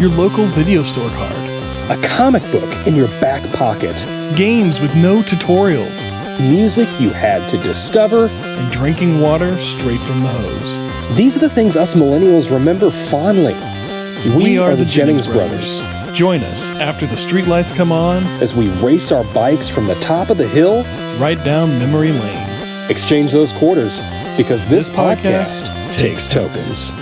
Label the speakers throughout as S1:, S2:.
S1: your local video store card.
S2: A comic book in your back pocket.
S1: Games with no tutorials.
S2: Music you had to discover.
S1: And drinking water straight from the hose.
S2: These are the things us millennials remember fondly. We are the Jennings brothers.
S1: Join us after the streetlights come on
S2: as we race our bikes from the top of the hill
S1: right down memory lane.
S2: Exchange those quarters because this podcast takes tokens.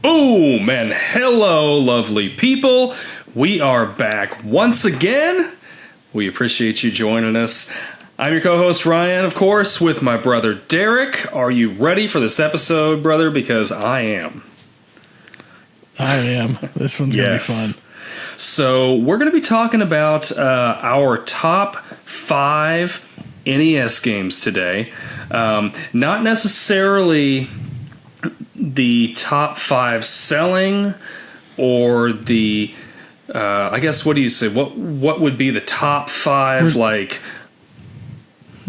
S3: Boom and hello, lovely people. We are back once again. We appreciate you joining us. I'm your co-host Ryan, of course, with my brother Derek. Are you ready for this episode, brother? Because I am.
S1: I am. This one's going to be fun.
S3: So we're going to be talking about our top 5 NES games today. Not necessarily the top 5 selling or the, I guess, what do you say? What would be the top 5 like...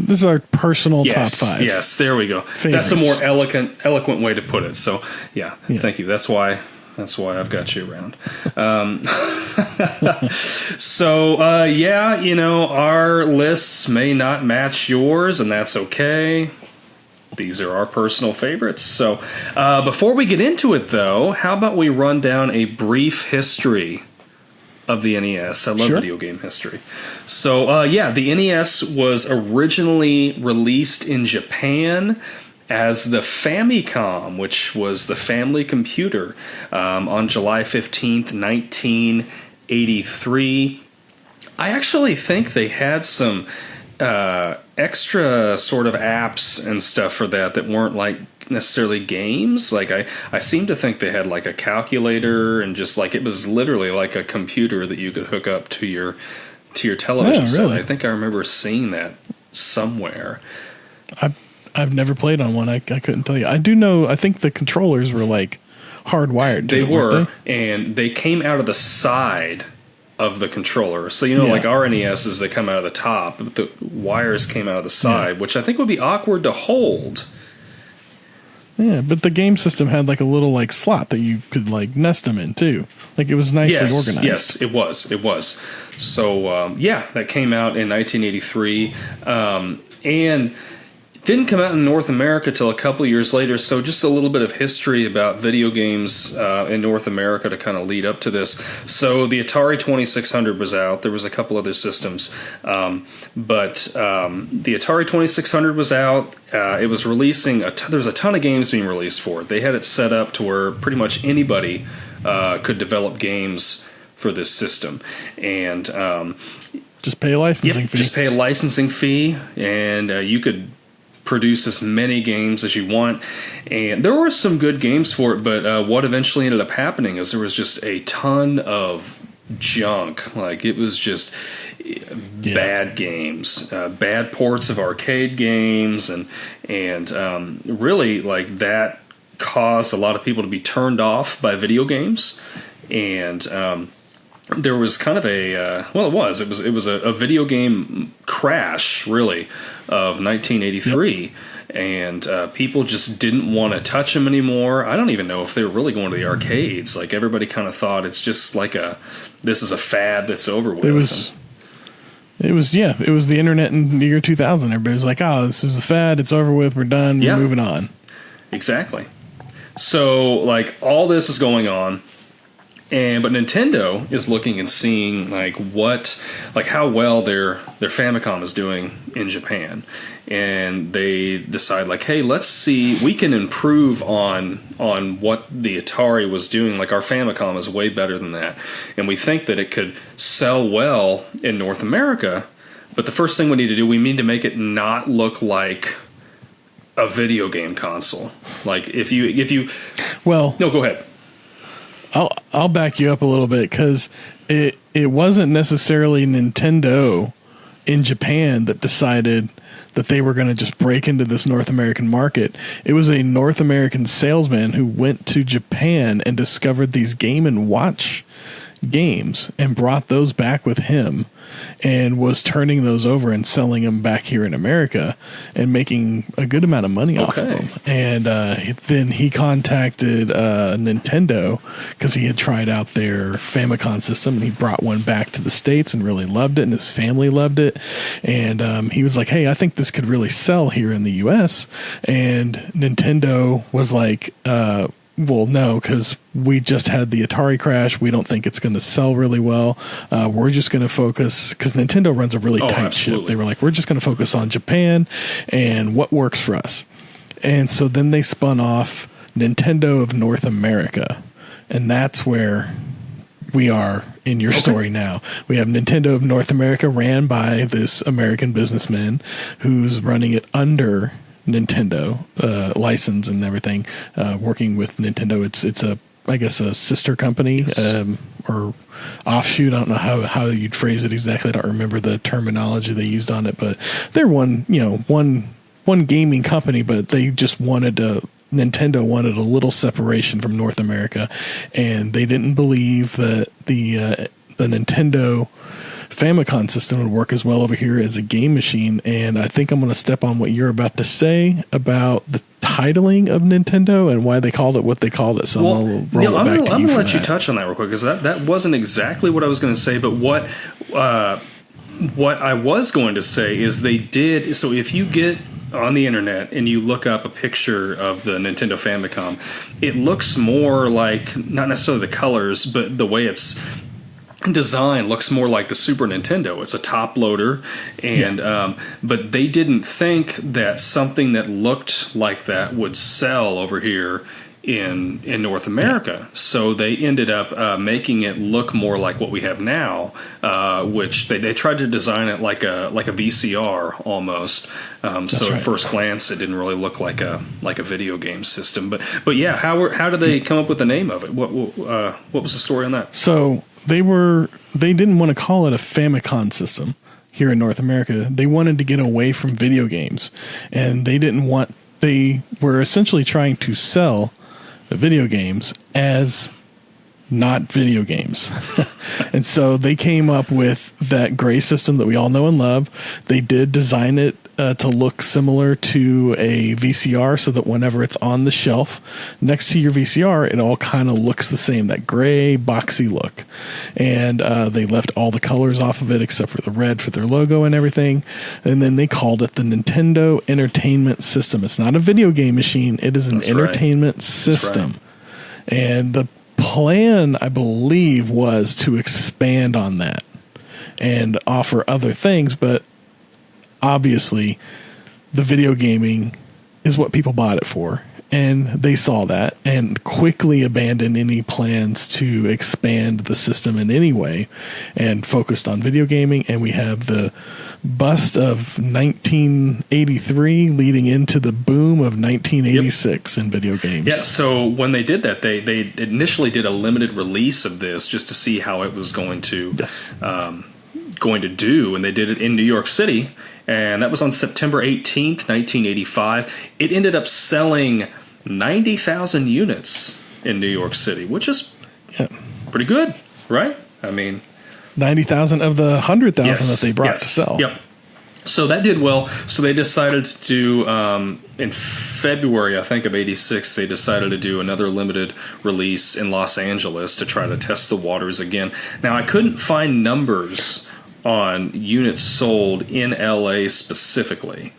S1: This is our personal top 5.
S3: Yes, there we go.
S1: Favorites.
S3: That's a more eloquent way to put it. So, yeah. Thank you. That's why I've got you around. So, you know, our lists may not match yours, and that's okay. These are our personal favorites. So, before we get into it, though, how about we run down a brief history of the NES. I love video game history. So, the NES was originally released in Japan as the Famicom, which was the family computer, on July 15th, 1983. I actually think they had some extra sort of apps and stuff for that weren't like necessarily games. Like I seem to think they had like a calculator and just like it was literally like a computer that you could hook up to your television set.
S1: Really?
S3: I think I remember seeing that somewhere.
S1: I've never played on one. I couldn't tell you. I do know. I think the controllers were like hardwired.
S3: They were, and they came out of the side of the controller. So, you know, like our NESs, they come out of the top, but the wires came out of the side, which I think would be awkward to hold.
S1: Yeah, but the game system had like a little like slot that you could like nest them in too. Like it was nicely organized.
S3: Yes, it was. So, that came out in 1983. And didn't come out in North America till a couple of years later, so just a little bit of history about video games in North America to kind of lead up to this. So the Atari 2600 was out. There was a couple other systems, but the Atari 2600 was out. It was releasing, there was a ton of games being released for it. They had it set up to where pretty much anybody could develop games for this system. And
S1: just pay a licensing fee.
S3: Just pay a licensing fee, and you could produce as many games as you want. And there were some good games for it, but what eventually ended up happening is there was just a ton of junk. Like it was just bad games, bad ports of arcade games, and really like that caused a lot of people to be turned off by video games. And there was kind of a it was a video game crash really of 1983, and people just didn't want to touch them anymore. I don't even know if they were really going to the arcades. Like everybody kind of thought it's just like this is a fad that's over with. It was
S1: the internet in the year 2000. Everybody was like, oh, this is a fad, it's over with, we're done, we're moving on.
S3: Exactly. So like all this is going on. But Nintendo is looking and seeing how well their Famicom is doing in Japan, and they decide like, hey, let's see, we can improve on what the Atari was doing. Like our Famicom is way better than that, and we think that it could sell well in North America. But the first thing we need to do, we need to make it not look like a video game console. Like if you
S1: no,
S3: go ahead.
S1: I'll back you up a little bit because it wasn't necessarily Nintendo in Japan that decided that they were going to just break into this North American market. It was a North American salesman who went to Japan and discovered these Game & Watch games and brought those back with him and was turning those over and selling them back here in America and making a good amount of money off of them. And then he contacted Nintendo because he had tried out their Famicom system, and he brought one back to the States and really loved it, and his family loved it. And he was like, hey, I think this could really sell here in the US. And Nintendo was like, well, no, because we just had the Atari crash. We don't think it's going to sell really well. We're just going to focus, because Nintendo runs a really tight ship. They were like, we're just going to focus on Japan and what works for us. And so then they spun off Nintendo of North America. And that's where we are in your story now. We have Nintendo of North America, ran by this American businessman who's running it under Nintendo license and everything, working with Nintendo. It's a, I guess, a sister company, or offshoot. I don't know how you'd phrase it exactly. I don't remember the terminology they used on it, but they're one gaming company, but they just Nintendo wanted a little separation from North America, and they didn't believe that the Nintendo Famicom system would work as well over here as a game machine. And I think I'm going to step on what you're about to say about the titling of Nintendo and why they called it what they called it. So I'm going to roll it back to you.
S3: I'm going to let you touch on that real quick, because that wasn't exactly what I was going to say. But what I was going to say is they did. So if you get on the internet and you look up a picture of the Nintendo Famicom, it looks more like, not necessarily the colors, but the way it's design looks more like the Super Nintendo. It's a top loader, and but they didn't think that something that looked like that would sell over here in North America. So they ended up making it look more like what we have now, which they tried to design it like a VCR almost. So at first glance, it didn't really look like a video game system. But yeah, how did they come up with the name of it? What was the story on that?
S1: So they didn't want to call it a Famicom system here in North America. They wanted to get away from video games, and they were essentially trying to sell the video games as not video games. And so they came up with that gray system that we all know and love. They did design it to look similar to a VCR, so that whenever it's on the shelf next to your VCR, it all kind of looks the same, that gray, boxy look. And they left all the colors off of it except for the red for their logo and everything. And then they called it the Nintendo Entertainment System. It's not a video game machine. It is an entertainment system. And the plan, I believe, was to expand on that and offer other things, but obviously the video gaming is what people bought it for, and they saw that and quickly abandoned any plans to expand the system in any way and focused on video gaming. And we have the bust of 1983 leading into the boom of 1986 in video games.
S3: Yeah, so when they did that, they initially did a limited release of this just to see how it was going to do, and they did it in New York City. And that was on September 18th, 1985. It ended up selling 90,000 units in New York City, which is pretty good, right? I mean,
S1: 90,000 of the 100,000 that they brought to sell.
S3: Yep. So that did well. So they decided to do, in February, I think, of 86, they decided to do another limited release in Los Angeles to try to test the waters again. Now, I couldn't find numbers on units sold in LA specifically.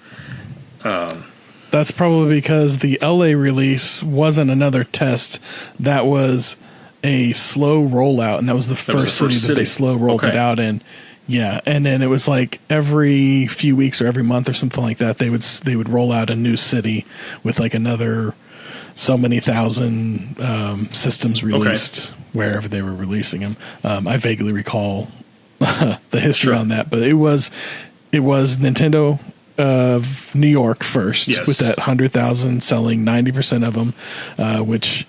S1: That's probably because the LA release wasn't another test. That was a slow rollout, and that was the first city that they slow rolled it out in. Yeah, and then it was like every few weeks or every month or something like that, they would roll out a new city with like another so many thousand systems released wherever they were releasing them. I vaguely recall the history on that, but it was Nintendo of New York first, with that 100,000 selling 90% of them, which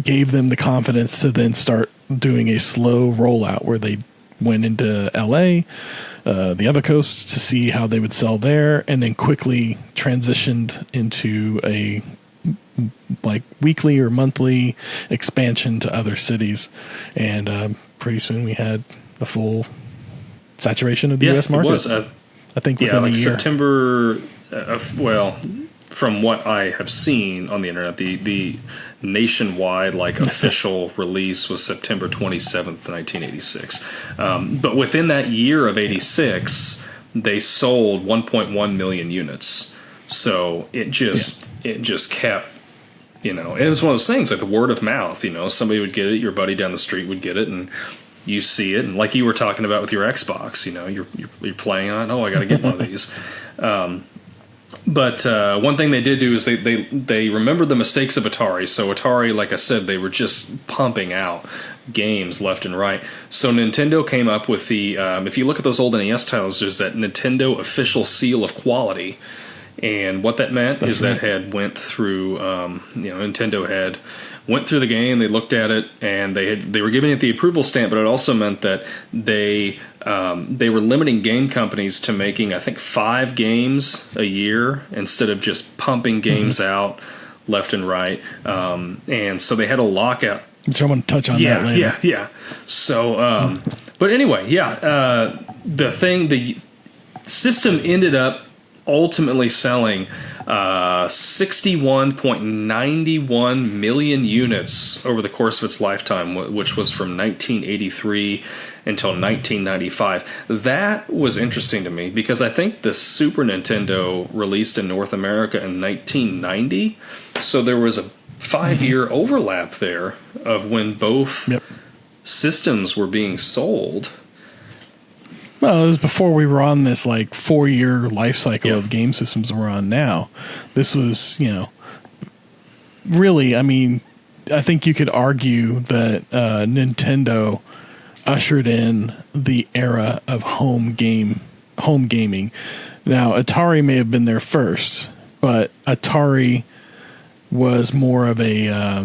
S1: gave them the confidence to then start doing a slow rollout where they went into LA, the other coast, to see how they would sell there, and then quickly transitioned into a like weekly or monthly expansion to other cities. And pretty soon we had a full saturation of the U.S. market.
S3: It was.
S1: I think within a year.
S3: September. Well, from what I have seen on the internet, the nationwide official release was September 27th, 1986. But within that year of 86, they sold 1.1 million units. So it just kept. It was one of those things, like the word of mouth. Somebody would get it, your buddy down the street would get it, and you see it, and like you were talking about with your Xbox, you're playing on it. Oh, I got to get one of these. But one thing they did do is they remembered the mistakes of Atari. So Atari, like I said, they were just pumping out games left and right. So Nintendo came up with the if you look at those old NES titles, there's that Nintendo official seal of quality. And what that meant is that had went through, Nintendo had went through the game, they looked at it, and they were giving it the approval stamp. But it also meant that they were limiting game companies to making, I think, 5 games a year instead of just pumping games out left and right. And so they had a lockout.
S1: Which I'm going to touch on that later.
S3: Yeah. So, but anyway, the system ended up ultimately selling 61.91 million units over the course of its lifetime, which was from 1983 until 1995. That was interesting to me because I think the Super Nintendo released in North America in 1990, so there was a 5-year overlap there of when both systems were being sold.
S1: Well, it was before we were on this 4-year life cycle of game systems we're on now. This was, really, I mean, I think you could argue that Nintendo ushered in the era of home gaming. Now, Atari may have been there first, but Atari was more of a, I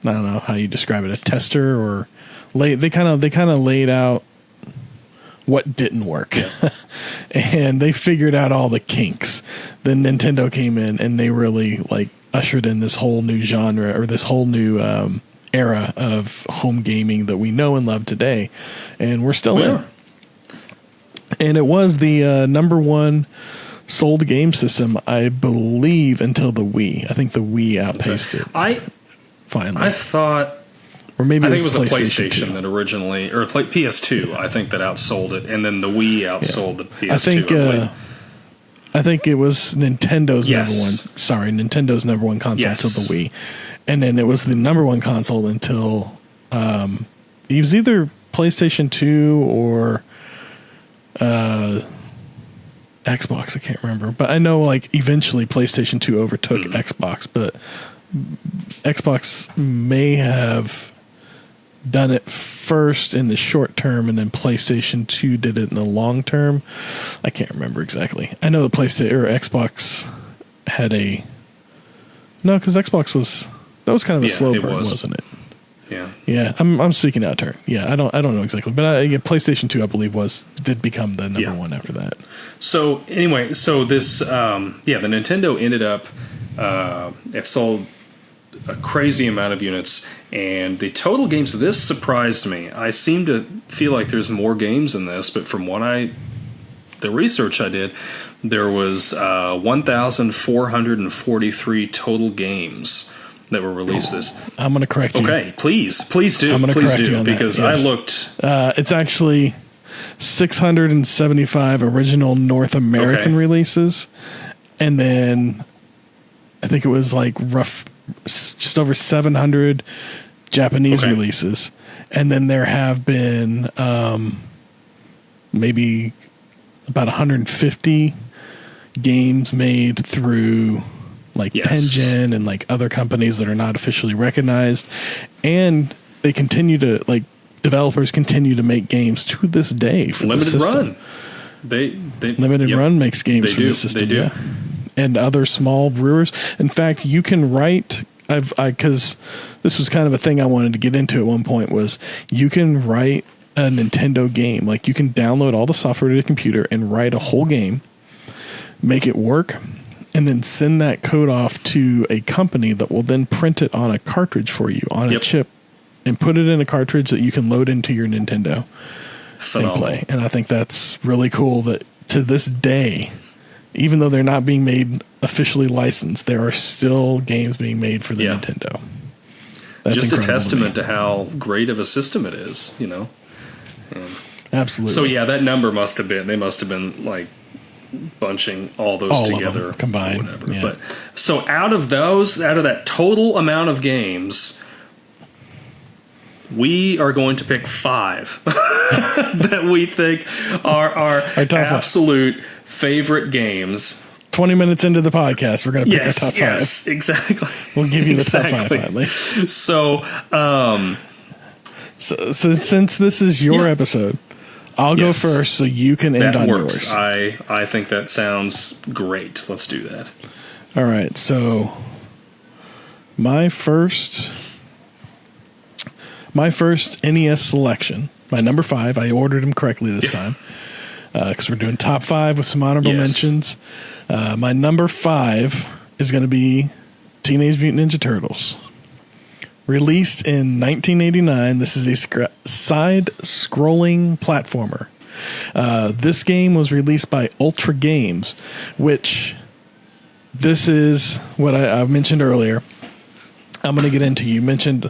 S1: don't know how you describe it, a tester, or they kind of laid out what didn't work. And they figured out all the kinks. Then Nintendo came in and they really ushered in this whole new genre, or this whole new era of home gaming that we know and love today. And we're still in. And it was the number one sold game system, I believe, until the Wii. I think the Wii outpaced it. Finally.
S3: I thought...
S1: Or maybe
S3: I think it was a PlayStation that originally, or a PS2, I think, that outsold it, and then the Wii outsold the PS2.
S1: I think it was Nintendo's number one. Sorry, Nintendo's number one console until the Wii, and then it was the number one console until it was either PlayStation 2 or Xbox. I can't remember, but I know eventually PlayStation 2 overtook Xbox, but Xbox may have done it first in the short term, and then PlayStation 2 did it in the long term. I can't remember exactly. I know the PlayStation or Xbox had because Xbox was kind of a slow burn, wasn't it? Yeah. I'm speaking out of turn. Yeah, I don't know exactly, but PlayStation 2, I believe, did become the number one after that. So
S3: anyway, this the Nintendo ended up it sold a crazy amount of units, and the total games, this surprised me. I seem to feel like there's more games in this, but from the research I did, there was 1,443 total games that were released this.
S1: I'm going to correct you.
S3: Okay, please do.
S1: I'm going to correct you on
S3: because
S1: that, yes.
S3: I looked.
S1: It's actually 675 original North American releases, and then I think it was just over 700 Japanese releases, and then there have been maybe about 150 games made through Tengen and other companies that are not officially recognized, and they continue to developers continue to make games to this day for
S3: Limited
S1: the system.
S3: Run. They
S1: Limited Run makes games for the system.
S3: They do.
S1: Yeah. And other small brewers. In fact, you can write. Because this was kind of a thing I wanted to get into at one point, was you can write a Nintendo game. You can download all the software to the computer and write a whole game, make it work, and then send that code off to a company that will then print it on a cartridge for you on a chip and put it in a cartridge that you can load into your Nintendo
S3: Phenomenal.
S1: and play. And I think that's really cool that to this day, even though they're not being made officially licensed, there are still games being made for the Nintendo. That's
S3: just a testament
S1: to
S3: to how great of a system it is, you know. And
S1: absolutely.
S3: so yeah, that number must have been like bunching all those together
S1: combined.
S3: Whatever.
S1: Yeah.
S3: But so out of that total amount of games, we are going to pick 5 that we think are our absolute favorite games.
S1: 20 minutes into the podcast, we're going to pick our top 5.
S3: Yes, exactly.
S1: We'll give you the top 5 finally.
S3: So,
S1: so since this is your episode, I'll go first so you can end on yours.
S3: I think that sounds great. Let's do that.
S1: All right. So my first NES selection, my number 5, I ordered them correctly this time because we're doing top 5 with some honorable mentions. My number 5 is going to be Teenage Mutant Ninja Turtles. Released in 1989, this is a side-scrolling platformer. This game was released by Ultra Games, which this is what I mentioned earlier. I'm going to get into. You mentioned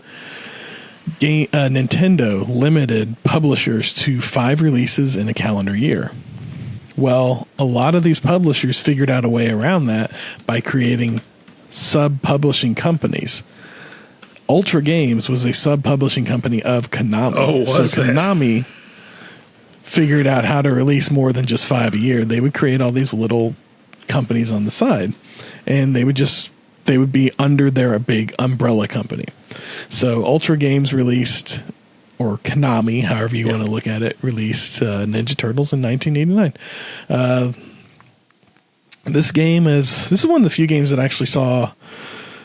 S1: Nintendo limited publishers to 5 releases in a calendar year. Well, a lot of these publishers figured out a way around that by creating sub-publishing companies. Ultra Games was a sub-publishing company of Konami.
S3: Oh,
S1: so Konami figured out how to release more than just 5 a year. They would create all these little companies on the side, and they would be under their big umbrella company. So Ultra Games released, or Konami, however you want to look at it, released Ninja Turtles in 1989. This is one of the few games that actually saw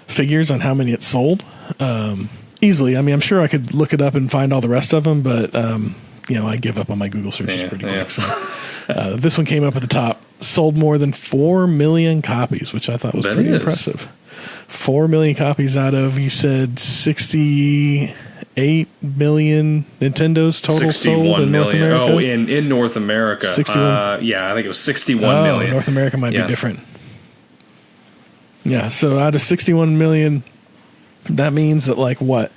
S1: figures on how many it sold easily. I mean, I'm sure I could look it up and find all the rest of them, but I give up on my Google searches pretty quick. So this one came up at the top. Sold more than 4 million copies, which I thought was pretty impressive. 4 million copies out of, you said, 68 million Nintendos total sold in North America?
S3: Oh, in North America.
S1: 61?
S3: I think it was 61 million.
S1: North America might be different. Yeah, so out of 61 million, that means that, like, what?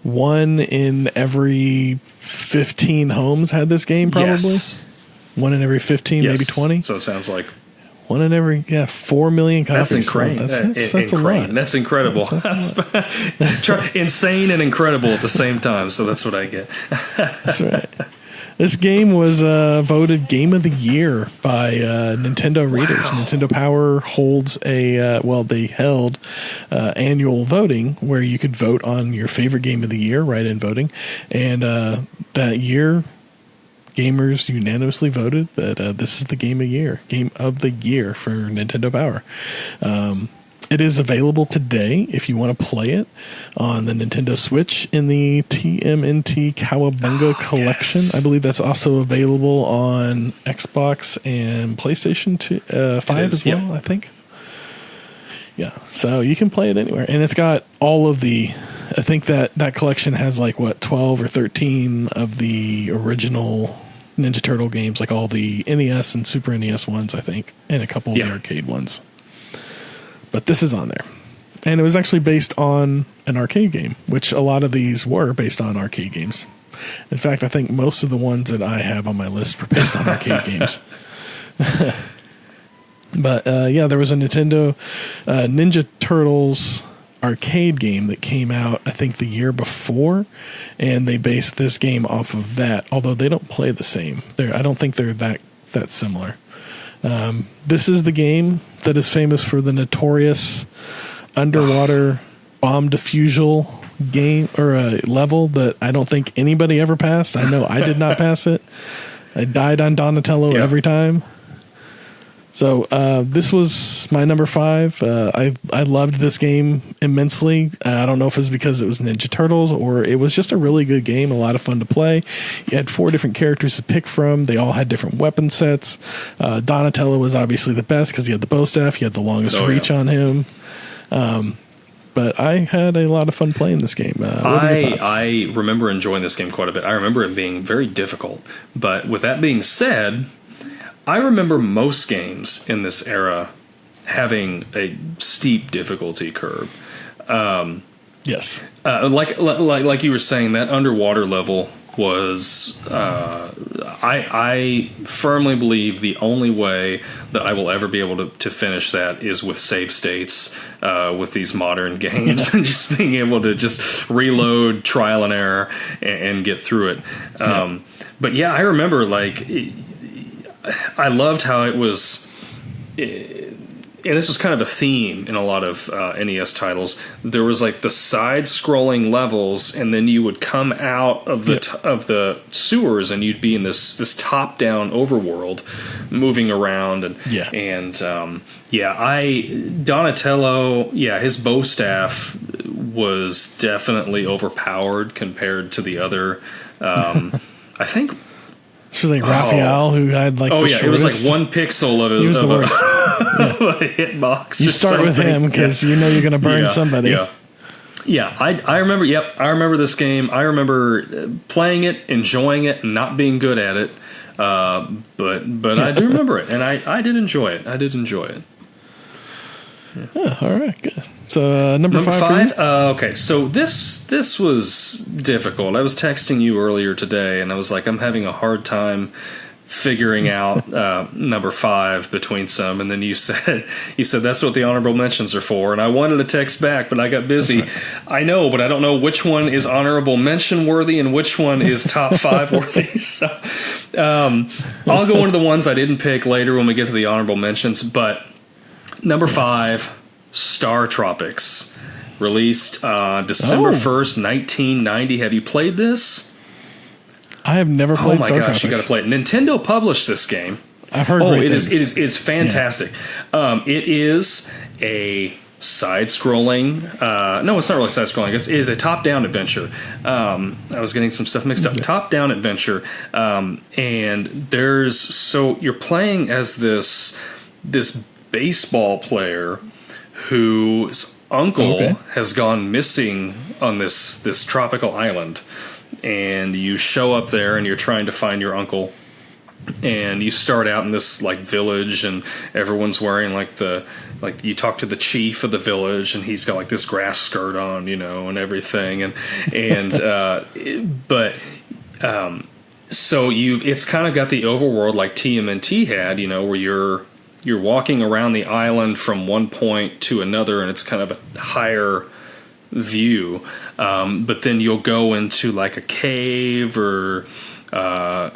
S1: 1 in every 15 homes had this game, probably?
S3: Yes.
S1: 1 in every 15, maybe 20?
S3: So it sounds like
S1: 1 in every 4 million copies.
S3: That's incredible.
S1: That's a lot.
S3: That's incredible. Insane and incredible at the same time. So that's what I get.
S1: That's right. This game was voted Game of the Year by Nintendo readers. Wow. Nintendo Power holds they held annual voting where you could vote on your favorite game of the year, write-in voting, and that year, gamers unanimously voted that this is the game of the year for Nintendo Power. It is available today if you want to play it on the Nintendo Switch in the TMNT Cowabunga Collection. Yes. I believe that's also available on Xbox and PlayStation 5 as well, I think. Yeah, so you can play it anywhere. And it's got all of I think that collection has 12 or 13 of the original Ninja Turtle games, like all the NES and Super NES ones, I think, and a couple of the arcade ones. But this is on there. And it was actually based on an arcade game, which a lot of these were based on arcade games. In fact, I think most of the ones that I have on my list were based on arcade games. But there was a Nintendo Ninja Turtles arcade game that came out, I think, the year before, and they based this game off of that, although they don't play the same. I don't think they're that similar. This is the game that is famous for the notorious underwater bomb defusal game or level that I don't think anybody ever passed. I know I did not pass it. I died on Donatello every time. So this was my number 5. I loved this game immensely. I don't know if it was because it was Ninja Turtles or it was just a really good game, a lot of fun to play. You had 4 different characters to pick from. They all had different weapon sets. Donatello was obviously the best because he had the bow staff. He had the longest reach on him. But but I had a lot of fun playing this game. What are your thoughts?
S3: I remember enjoying this game quite a bit. I remember it being very difficult. But with that being said, I remember most games in this era having a steep difficulty curve.
S1: Yes.
S3: Like you were saying, that underwater level was I firmly believe the only way that I will ever be able to finish that is with save states with these modern games and just being able to just reload, trial and error, and get through it. But yeah, I remember I loved how it was. And this was kind of a theme in a lot of NES titles. There was like the side-scrolling levels, and then you would come out of the sewers, and you'd be in this top-down overworld, moving around. Donatello, his bow staff was definitely overpowered compared to the other. I think.
S1: It was like Raphael, who had like the shortest.
S3: It was like 1 pixel of it.
S1: He was the worst.
S3: A hitbox.
S1: You start with him because you know you're going to burn somebody.
S3: I remember. Yep, I remember this game. I remember playing it, enjoying it, and not being good at it. But I do remember it, and I did enjoy it.
S1: Yeah, all right, good. So number five.
S3: Okay, so this was difficult. I was texting you earlier today, and I was like, I'm having a hard time figuring out number 5 between some. And then you said that's what the honorable mentions are for. And I wanted to text back, but I got busy. Right. I know, but I don't know which one is honorable mention worthy and which one is top 5 worthy. So I'll go into the ones I didn't pick later when we get to the honorable mentions. But number 5. Star Tropics, released December 1st, 1990. Have you played this?
S1: I have never played Star Tropics. Oh my gosh,
S3: you got to play it. Nintendo published this game.
S1: I've heard great things.
S3: It is fantastic. Yeah. It is a side-scrolling... no, it's not really side-scrolling. I guess it is a top-down adventure. I was getting some stuff mixed up. Okay. Top-down adventure. And there's... So you're playing as this baseball player whose uncle has gone missing on this tropical island, and you show up there and you're trying to find your uncle, and you start out in this like village, and everyone's wearing like you talk to the chief of the village, and he's got like this grass skirt on, and everything, so it's kind of got the overworld like TMNT had, where you're walking around the island from one point to another, and it's kind of a higher view. But then you'll go into like a cave or a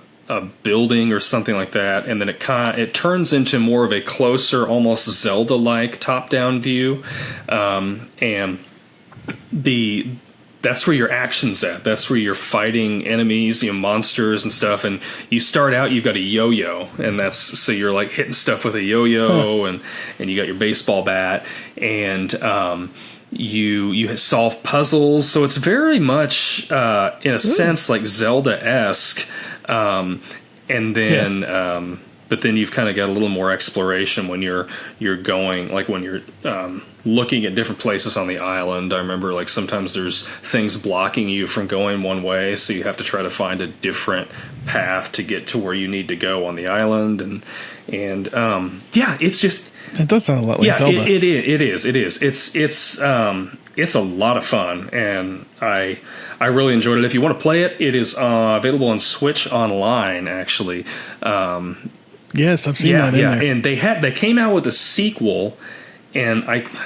S3: building or something like that, and then it turns into more of a closer, almost Zelda-like top-down view. And that's where your action's at. That's where you're fighting enemies, monsters and stuff. And you start out, you've got a yo-yo, and so you're like hitting stuff with a yo-yo, and you got your baseball bat, and you solve puzzles. So it's very much, in a sense, like Zelda-esque. And then, but then you've kind of got a little more exploration when you're going, like when you're looking at different places on the island. I remember like sometimes there's things blocking you from going one way, so you have to try to find a different path to get to where you need to go on the island. And it's just...
S1: It does sound a lot like Zelda.
S3: It is. It's a lot of fun, and I really enjoyed it. If you want to play it, it is available on Switch Online, actually.
S1: Yes, I've seen that in there.
S3: And they came out with a sequel, and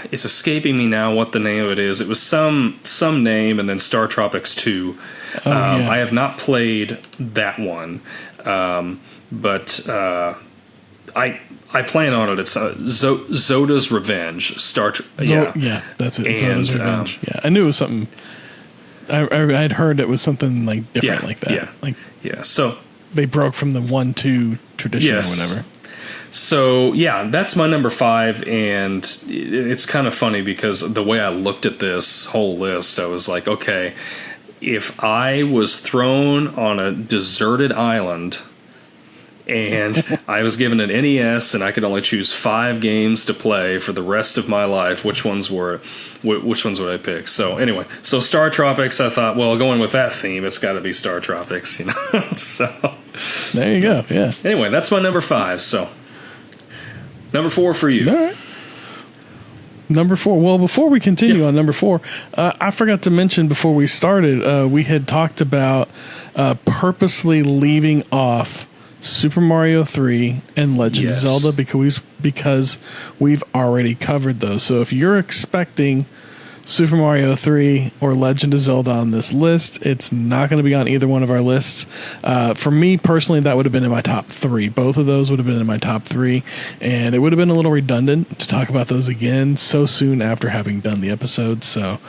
S3: it's escaping me now what the name of it is. It was some name, and then Star Tropics 2. I have not played that one, but I plan on it. It's Zoda's Revenge.
S1: Yeah, that's it. Zoda's Revenge. I knew it was something. I'd heard it was something like different like that. So they broke from the 1-2 tradition or whatever.
S3: So that's my number 5, and it's kind of funny because the way I looked at this whole list, I was like, okay, if I was thrown on a deserted island And I was given an NES, and I could only choose 5 games to play for the rest of my life. Which ones would I pick? So anyway, so Star Tropics, I thought, well, going with that theme, it's got to be Star Tropics, So
S1: there you go. Yeah.
S3: Anyway, that's my number 5. So number 4 for you.
S1: All right. Number 4. Well, before we continue on number 4, I forgot to mention before we started, we had talked about purposely leaving off Super Mario 3 and Legend of Zelda because we've already covered those. So if you're expecting Super Mario 3 or Legend of Zelda on this list, it's not going to be on either one of our lists. For me personally, that would have been in my top 3. Both of those would have been in my top 3, and it would have been a little redundant to talk about those again so soon after having done the episode. So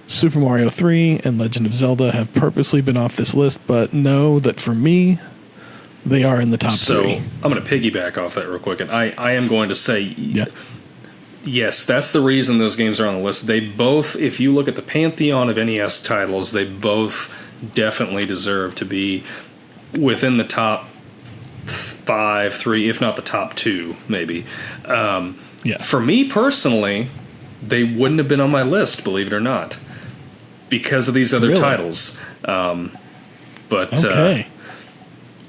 S1: Super Mario 3 and Legend of Zelda have purposely been off this list, but know that for me, they are in the top 3.
S3: So I'm going to piggyback off that real quick, and I am going to say...
S1: Yeah.
S3: Yes, that's the reason those games are on the list. They both, if you look at the pantheon of NES titles, they both definitely deserve to be within the top 5, 3, if not the top 2, maybe. For me personally, they wouldn't have been on my list, believe it or not, because of these other titles.
S1: Okay.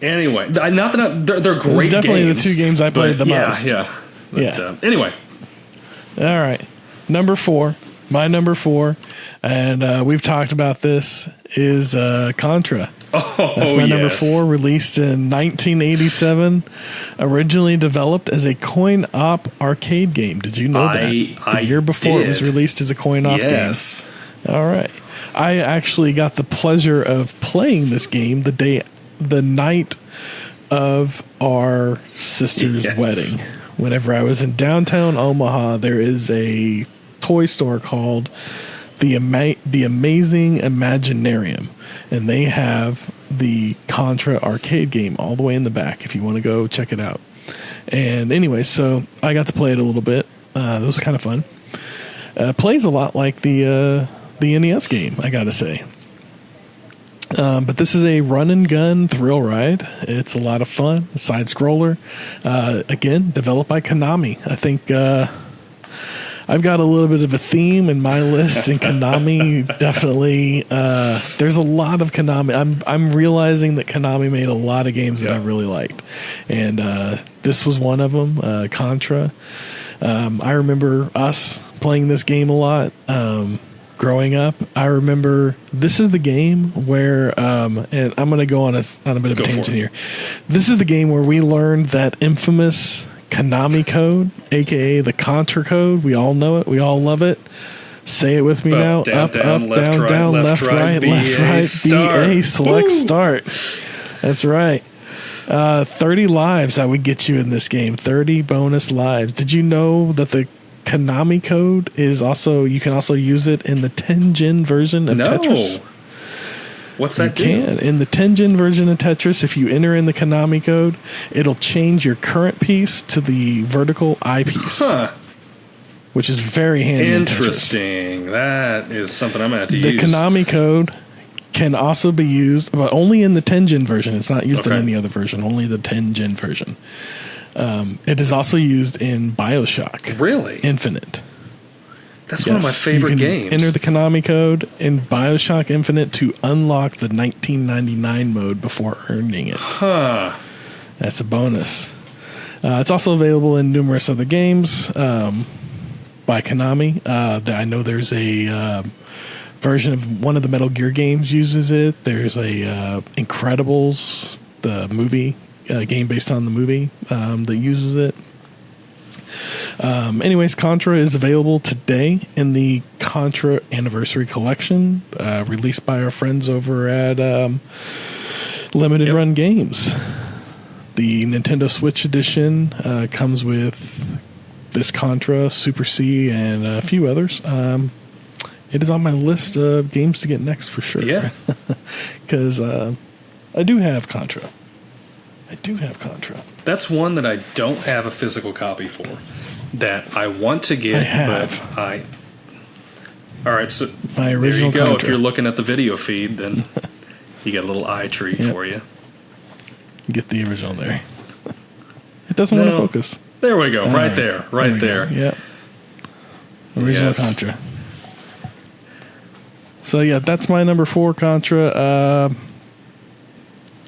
S3: Anyway, not that they're great games.
S1: Definitely the 2 games I played the most.
S3: Yeah. Anyway.
S1: All right. Number 4. My number 4. And we've talked about this, is Contra. That's my number 4, released in 1987. Originally developed as a coin-op arcade game. Did you know that? The year before it was released as a coin-op game. All right. I actually got the pleasure of playing this game the night of our sister's wedding. Whenever I was in downtown Omaha, there is a toy store called the Amazing Imaginarium, and they have the Contra arcade game all the way in the back if you want to go check it out. And anyway, so I got to play it a little bit. It was kind of fun. Plays a lot like the NES game, I gotta say. But this is a run and gun thrill ride. It's a lot of fun. A side scroller. Again, developed by Konami. I think I've got a little bit of a theme in my list, and Konami definitely. There's a lot of Konami. I'm realizing that Konami made a lot of games that I really liked, and this was one of them. Contra. I remember us playing this game a lot. Growing up, I remember this is the game where, and I'm going to go on a bit of a tangent here. This is the game where we learned that infamous Konami Code, aka the Contra Code. We all know it. We all love it. Say it with me now. Up, down, left, right, BA, select, start. That's right. 30 lives I would get you in this game. 30 bonus lives. Did you know that the Konami Code is also, you can also use it in the 10-gen version of Tetris?
S3: What's that?
S1: You can. In the 10-gen version of Tetris, if you enter in the Konami Code, it'll change your current piece to the vertical eyepiece. Which is very handy.
S3: Interesting. That is something I'm going to have to use.
S1: The Konami Code can also be used, but only in the 10-gen version. It's not used in any other version, only the 10-gen version. It is also used in BioShock.
S3: Really?
S1: Infinite.
S3: That's one of my favorite games.
S1: Enter the Konami Code in BioShock Infinite to unlock the 1999 mode before earning it. That's a bonus. It's also available in numerous other games by Konami. I know there's a version of one of the Metal Gear games uses it. There's a Incredibles, the movie, game based on the movie that uses it. Anyways, Contra is available today in the Contra Anniversary Collection, released by our friends over at Limited Run Games. The Nintendo Switch edition comes with this Contra, Super C, and a few others. It is on my list of games to get next for sure.
S3: Yeah.
S1: Because I do have Contra.
S3: That's one that I don't have a physical copy for. That I want to get, All right, so
S1: my original
S3: there you go.
S1: Contra.
S3: If you're looking at the video feed, then you got a little eye treat for you.
S1: Get the original there. It doesn't want to focus.
S3: There we go. Right there. Right there.
S1: Yep. Original Contra. So yeah, that's my number 4 Contra.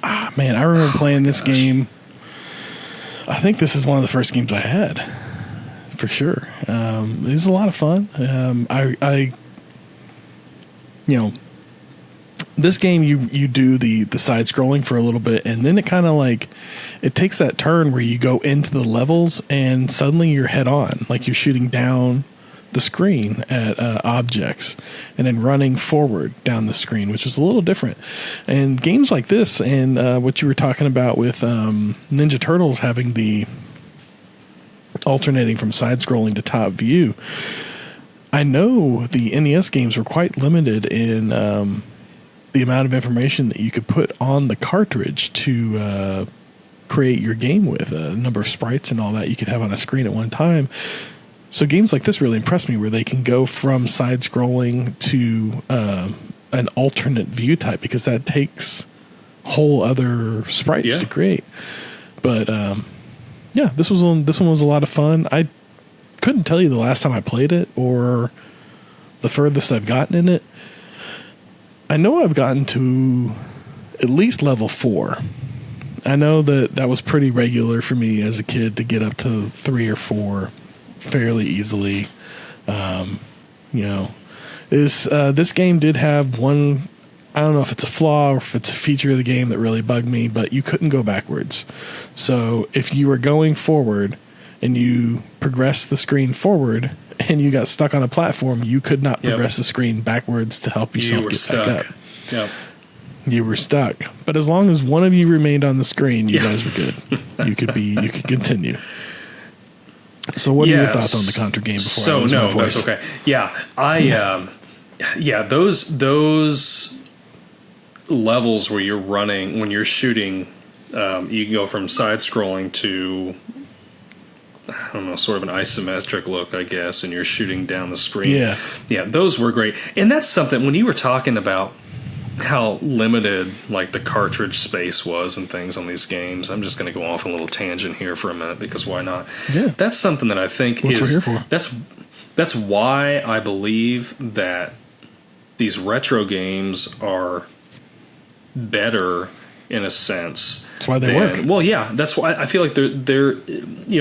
S1: Man, I remember playing this game. I think this is one of the first games I had, for sure. It was a lot of fun. This game you do the side scrolling for a little bit, and then it kind of like it takes that turn where you go into the levels, and suddenly you're head on, like you're shooting down the screen at objects and then running forward down the screen, which is a little different. And games like this and what you were talking about with Ninja Turtles having the alternating from side scrolling to top view, I know the NES games were quite limited in the amount of information that you could put on the cartridge to create your game with, a number of sprites and all that you could have on a screen at one time. So games like this really impress me, where they can go from side-scrolling to an alternate view type, because that takes whole other sprites to create. But this one was a lot of fun. I couldn't tell you the last time I played it or the furthest I've gotten in it. I know I've gotten to at least level 4. I know that was pretty regular for me as a kid to get up to 3 or 4 fairly easily. This game did have one, I don't know if it's a flaw or if it's a feature of the game that really bugged me, but you couldn't go backwards. So if you were going forward and you progressed the screen forward and you got stuck on a platform, you could not progress the screen backwards to help yourself get back up.
S3: Yep.
S1: You were stuck. But as long as one of you remained on the screen, you guys were good. You could continue. So what are your thoughts on the Contra game before I lose my voice?
S3: That's okay. Yeah. Those levels where you're running, when you're shooting, you go from side scrolling to, I don't know, sort of an isometric look, I guess, and you're shooting down the screen. Yeah, those were great. And that's something, when you were talking about how limited like the cartridge space was and things on these games, I'm just going to go off a little tangent here for a minute, because why not?
S1: Yeah.
S3: That's something that I think
S1: what we're here for.
S3: That's why I believe that these retro games are better in a sense.
S1: That's why they work.
S3: Well, yeah, that's why I feel like they're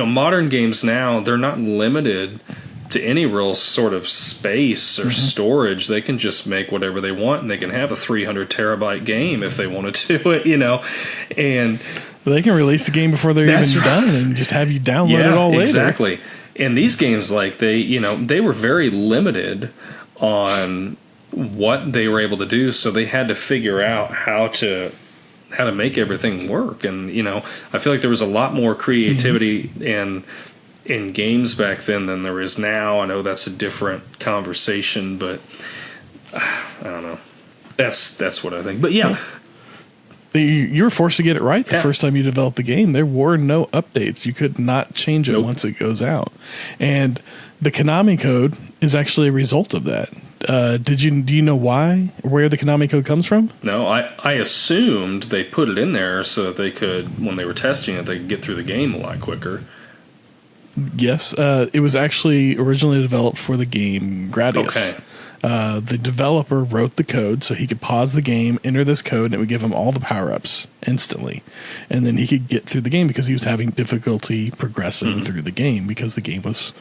S3: modern games now, they're not limited to any real sort of space or storage. They can just make whatever they want, and they can have a 300 terabyte game if they wanted to it, and
S1: they can release the game before they're even done and just have you download it all later.
S3: Exactly. And these games, like they were very limited on what they were able to do, so they had to figure out how to make everything work. And I feel like there was a lot more creativity in games back then than there is now. I know that's a different conversation, but I don't know. That's what I think. But yeah.
S1: You were forced to get it right the first time you developed the game. There were no updates. You could not change it once it goes out. And the Konami Code is actually a result of that. Do you know where the Konami Code comes from?
S3: No, I assumed they put it in there so that they could, when they were testing it, they could get through the game a lot quicker.
S1: Yes, it was actually originally developed for the game Gradius.
S3: Okay.
S1: The developer wrote the code so he could pause the game, enter this code, and it would give him all the power-ups instantly. And then he could get through the game because he was having difficulty progressing through the game because the game was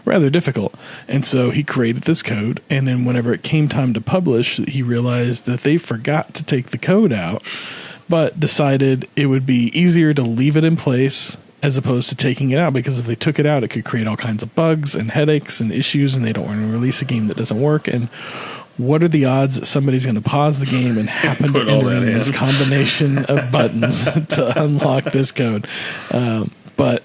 S1: rather difficult. And so he created this code, and then whenever it came time to publish, he realized that they forgot to take the code out, but decided it would be easier to leave it in place as opposed to taking it out, because if they took it out, it could create all kinds of bugs and headaches and issues, and they don't want to release a game that doesn't work. And what are the odds that somebody's going to pause the game and happen to enter in this combination of buttons to unlock this code? But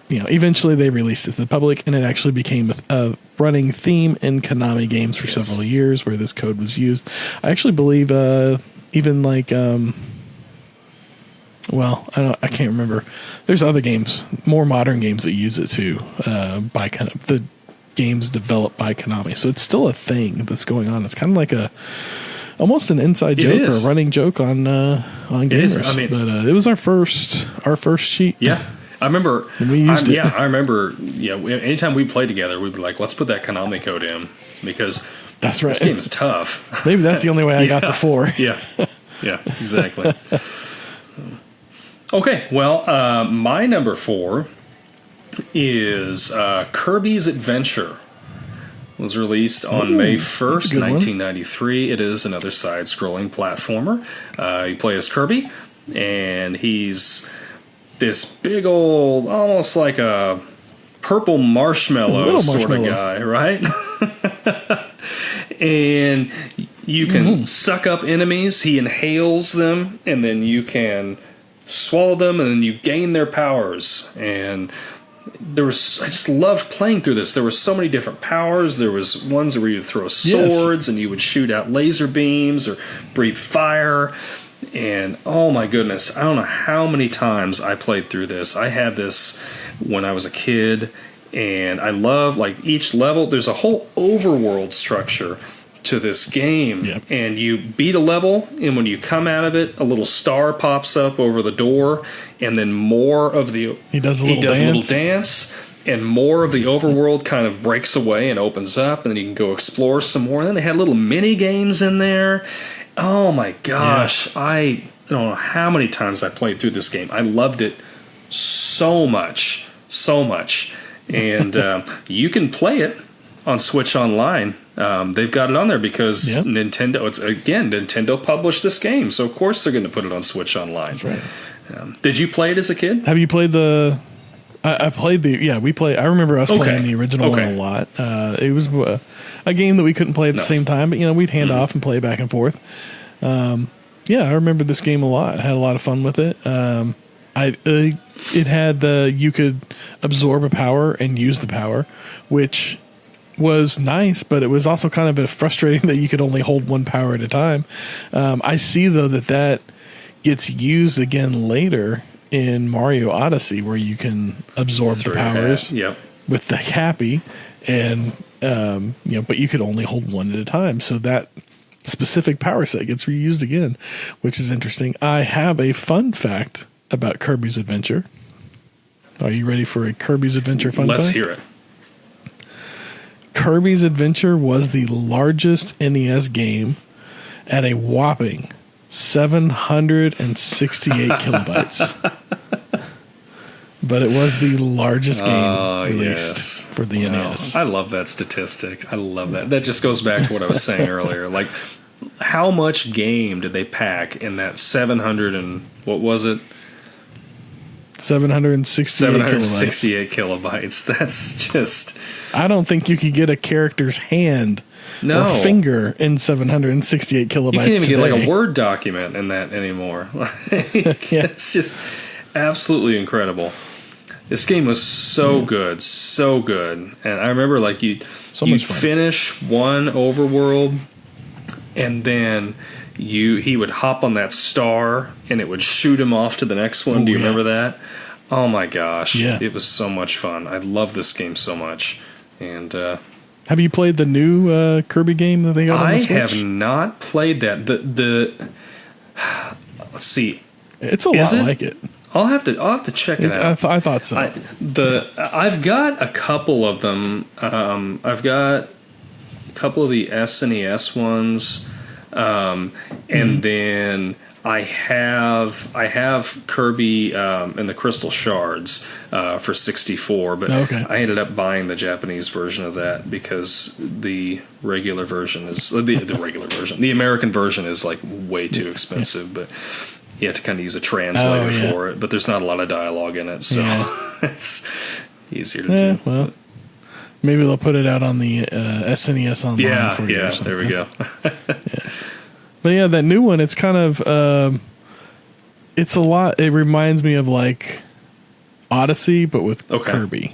S1: eventually they released it to the public, and it actually became a running theme in Konami games for several years where this code was used. I actually believe even like... I can't remember. There's other games, more modern games that use it too, by kind of the games developed by Konami. So it's still a thing that's going on. It's kind of like almost an inside joke or a running joke on gamers.
S3: I mean,
S1: but it was our first cheat.
S3: Yeah, I remember.
S1: And we used it.
S3: Yeah, I remember. Yeah, anytime we played together, we'd be like, "Let's put that Konami Code in," because
S1: that's right.
S3: This game is tough.
S1: Maybe that's the only way I got to 4.
S3: Yeah, exactly. Okay, well, my number 4 is Kirby's Adventure. It was released on May 1st, 1993. It is another side-scrolling platformer. You play as Kirby, and he's this big old, almost like a purple marshmallow sort of guy, right? And you can suck up enemies. He inhales them, and then you can swallow them, and then you gain their powers. And I just loved playing through this. There were so many different powers. There was ones where you would throw swords, and you would shoot out laser beams or breathe fire. And oh my goodness, I don't know how many times I played through this. I had this when I was a kid, and I love, like, each level. There's a whole overworld structure to this game, and you beat a level, and when you come out of it, a little star pops up over the door, and then more of the
S1: he does a little dance,
S3: and more of the overworld kind of breaks away and opens up, and then you can go explore some more. And then they had little mini games in there. Oh my gosh, I don't know how many times I played through this game. I loved it so much, and you can play it on Switch Online. They've got it on there because Nintendo published this game, so of course they're going to put it on Switch Online.
S1: That's right.
S3: Did you play it as a kid?
S1: Have you played the? I played the. Yeah, we played. I remember us playing the original one a lot. It was a game that we couldn't play at the same time, but we'd hand off and play back and forth. I remember this game a lot. I had a lot of fun with it. It had you could absorb a power and use the power, which was nice, but it was also kind of frustrating that you could only hold one power at a time. I see, though, that gets used again later in Mario Odyssey, where you can absorb the powers with the Cappy, and but you could only hold one at a time. So that specific power set gets reused again, which is interesting. I have a fun fact about Kirby's Adventure. Are you ready for a Kirby's Adventure fun fact?
S3: Let's hear it.
S1: Kirby's Adventure was the largest NES game at a whopping 768 kilobytes. But it was the largest game released for the NES.
S3: I love that statistic. I love that. That just goes back to what I was saying earlier. Like, how much game did they pack in that 700 and what was it?
S1: 768
S3: kilobytes. That's just...
S1: I don't think you could get a character's hand or finger in 768 kilobytes. You
S3: can't even get like a Word document in that anymore. It's just absolutely incredible. This game was so good. And I remember, like, you'd finish one overworld, and then he would hop on that star, and it would shoot him off to the next one. Do you remember that? Oh my gosh. Yeah. It was so much fun. I love this game so much. And
S1: have you played the new Kirby game that they got on the Switch?
S3: I have not played that. Let's see.
S1: It's a lot like it.
S3: I'll have to check it out.
S1: I thought so.
S3: I've got a couple of them. I've got a couple of the SNES ones, and then I have Kirby and the Crystal Shards for 64, but I ended up buying the Japanese version of that because the regular version is the American version is like way too expensive, but you have to kind of use a translator for it. But there's not a lot of dialogue in it, so it's easier to do. Well,
S1: maybe they'll put it out on the SNES online for you. Yeah,
S3: there we go.
S1: But yeah, that new one, it's kind of, it's a lot. It reminds me of like Odyssey, but with Kirby.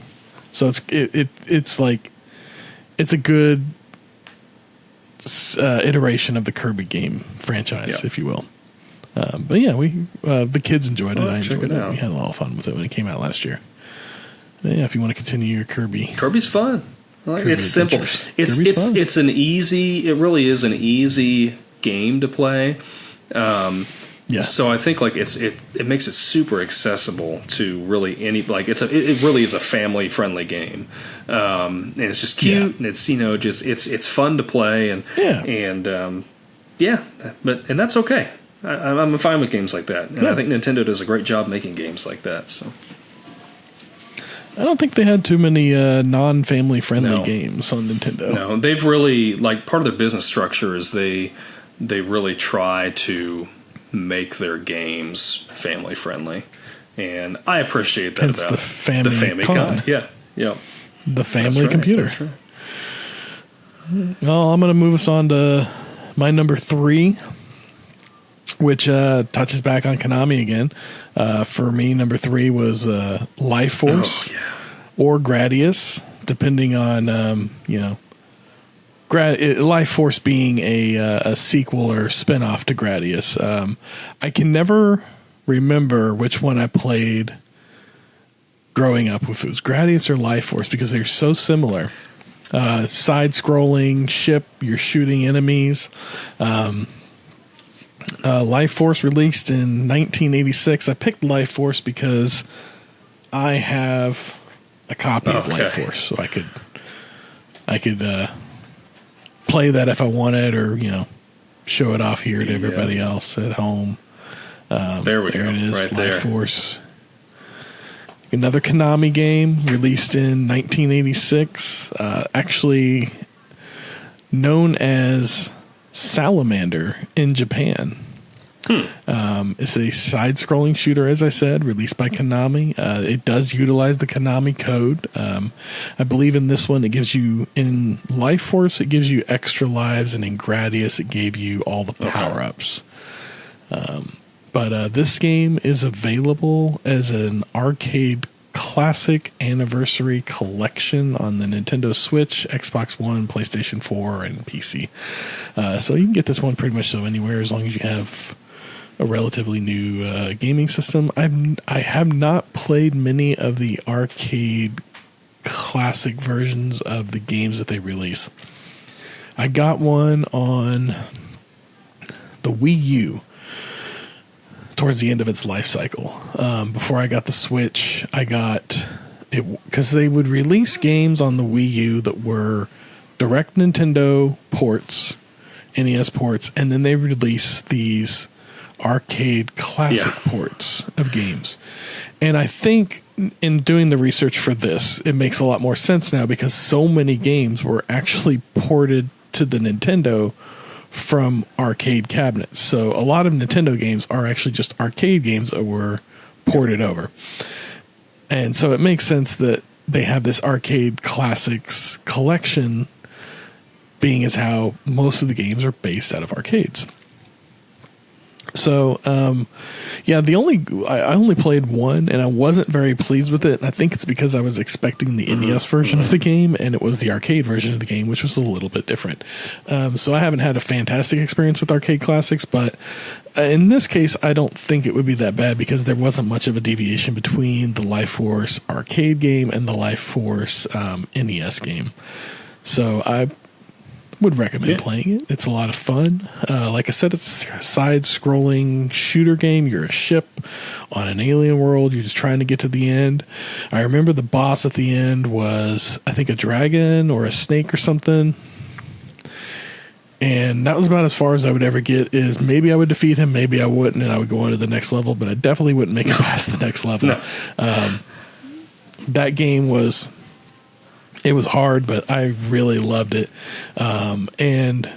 S1: So it's like, it's a good iteration of the Kirby game franchise, if you will. But yeah, the kids enjoyed it. I enjoyed it. We had a lot of fun with it when it came out last year. But yeah, if you want to continue your Kirby's
S3: fun. It's simple. It's an easy. It really is an easy game to play.
S1: Yeah.
S3: So I think like it makes it super accessible to really any, like it really is a family friendly game, and it's just cute and it's just it's fun to play and but that's okay. I'm fine with games like that, and I think Nintendo does a great job making games like that. So
S1: I don't think they had too many non-family friendly games on Nintendo.
S3: No, they've really, like, part of their business structure is they really try to make their games family friendly, and I appreciate that about
S1: the Famicom.
S3: Yeah.
S1: The family computer.
S3: That's right.
S1: Well, I'm going to move us on to my number 3, which touches back on Konami again. For me, number 3 was Life Force or Gradius, depending on Life Force being a sequel or spinoff to Gradius. I can never remember which one I played growing up, if it was Gradius or Life Force, because they're so similar. Side-scrolling ship, you're shooting enemies. Life Force released in 1986. I picked Life Force because I have a copy of Life Force, so I could play that if I wanted, or show it off here to everybody else at home.
S3: There it is, right there.
S1: Life Force. Another Konami game released in 1986, actually known as Salamander in Japan. It's a side-scrolling shooter, as I said, released by Konami. It does utilize the Konami Code. I believe in this one, it gives you, in Life Force, it gives you extra lives, and in Gradius, it gave you all the power-ups. But this game is available as an arcade classic anniversary collection on the Nintendo Switch, Xbox One, PlayStation 4, and PC. So you can get this one pretty much anywhere, as long as you have a relatively new gaming system. I have not played many of the arcade classic versions of the games that they release. I got one on the Wii U towards the end of its life cycle. Before I got the Switch, I got it because they would release games on the Wii U that were direct Nintendo ports, NES ports, and then they release these arcade classic ports of games. And I think in doing the research for this, it makes a lot more sense now, because so many games were actually ported to the Nintendo from arcade cabinets. So a lot of Nintendo games are actually just arcade games that were ported over. And so it makes sense that they have this arcade classics collection, being as how most of the games are based out of arcades. So, I only played one, and I wasn't very pleased with it. And I think it's because I was expecting the NES version of the game, and it was the arcade version of the game, which was a little bit different. So I haven't had a fantastic experience with arcade classics, but in this case, I don't think it would be that bad, because there wasn't much of a deviation between the Life Force arcade game and the Life Force NES game. So I would recommend playing it. It's a lot of fun. Like I said, it's a side-scrolling shooter game. You're a ship on an alien world. You're just trying to get to the end. I remember the boss at the end was, I think, a dragon or a snake or something. And that was about as far as I would ever get. Is maybe I would defeat him, maybe I wouldn't, and I would go on to the next level, but I definitely wouldn't make it past the next level. No. That game was... It was hard, but I really loved it. And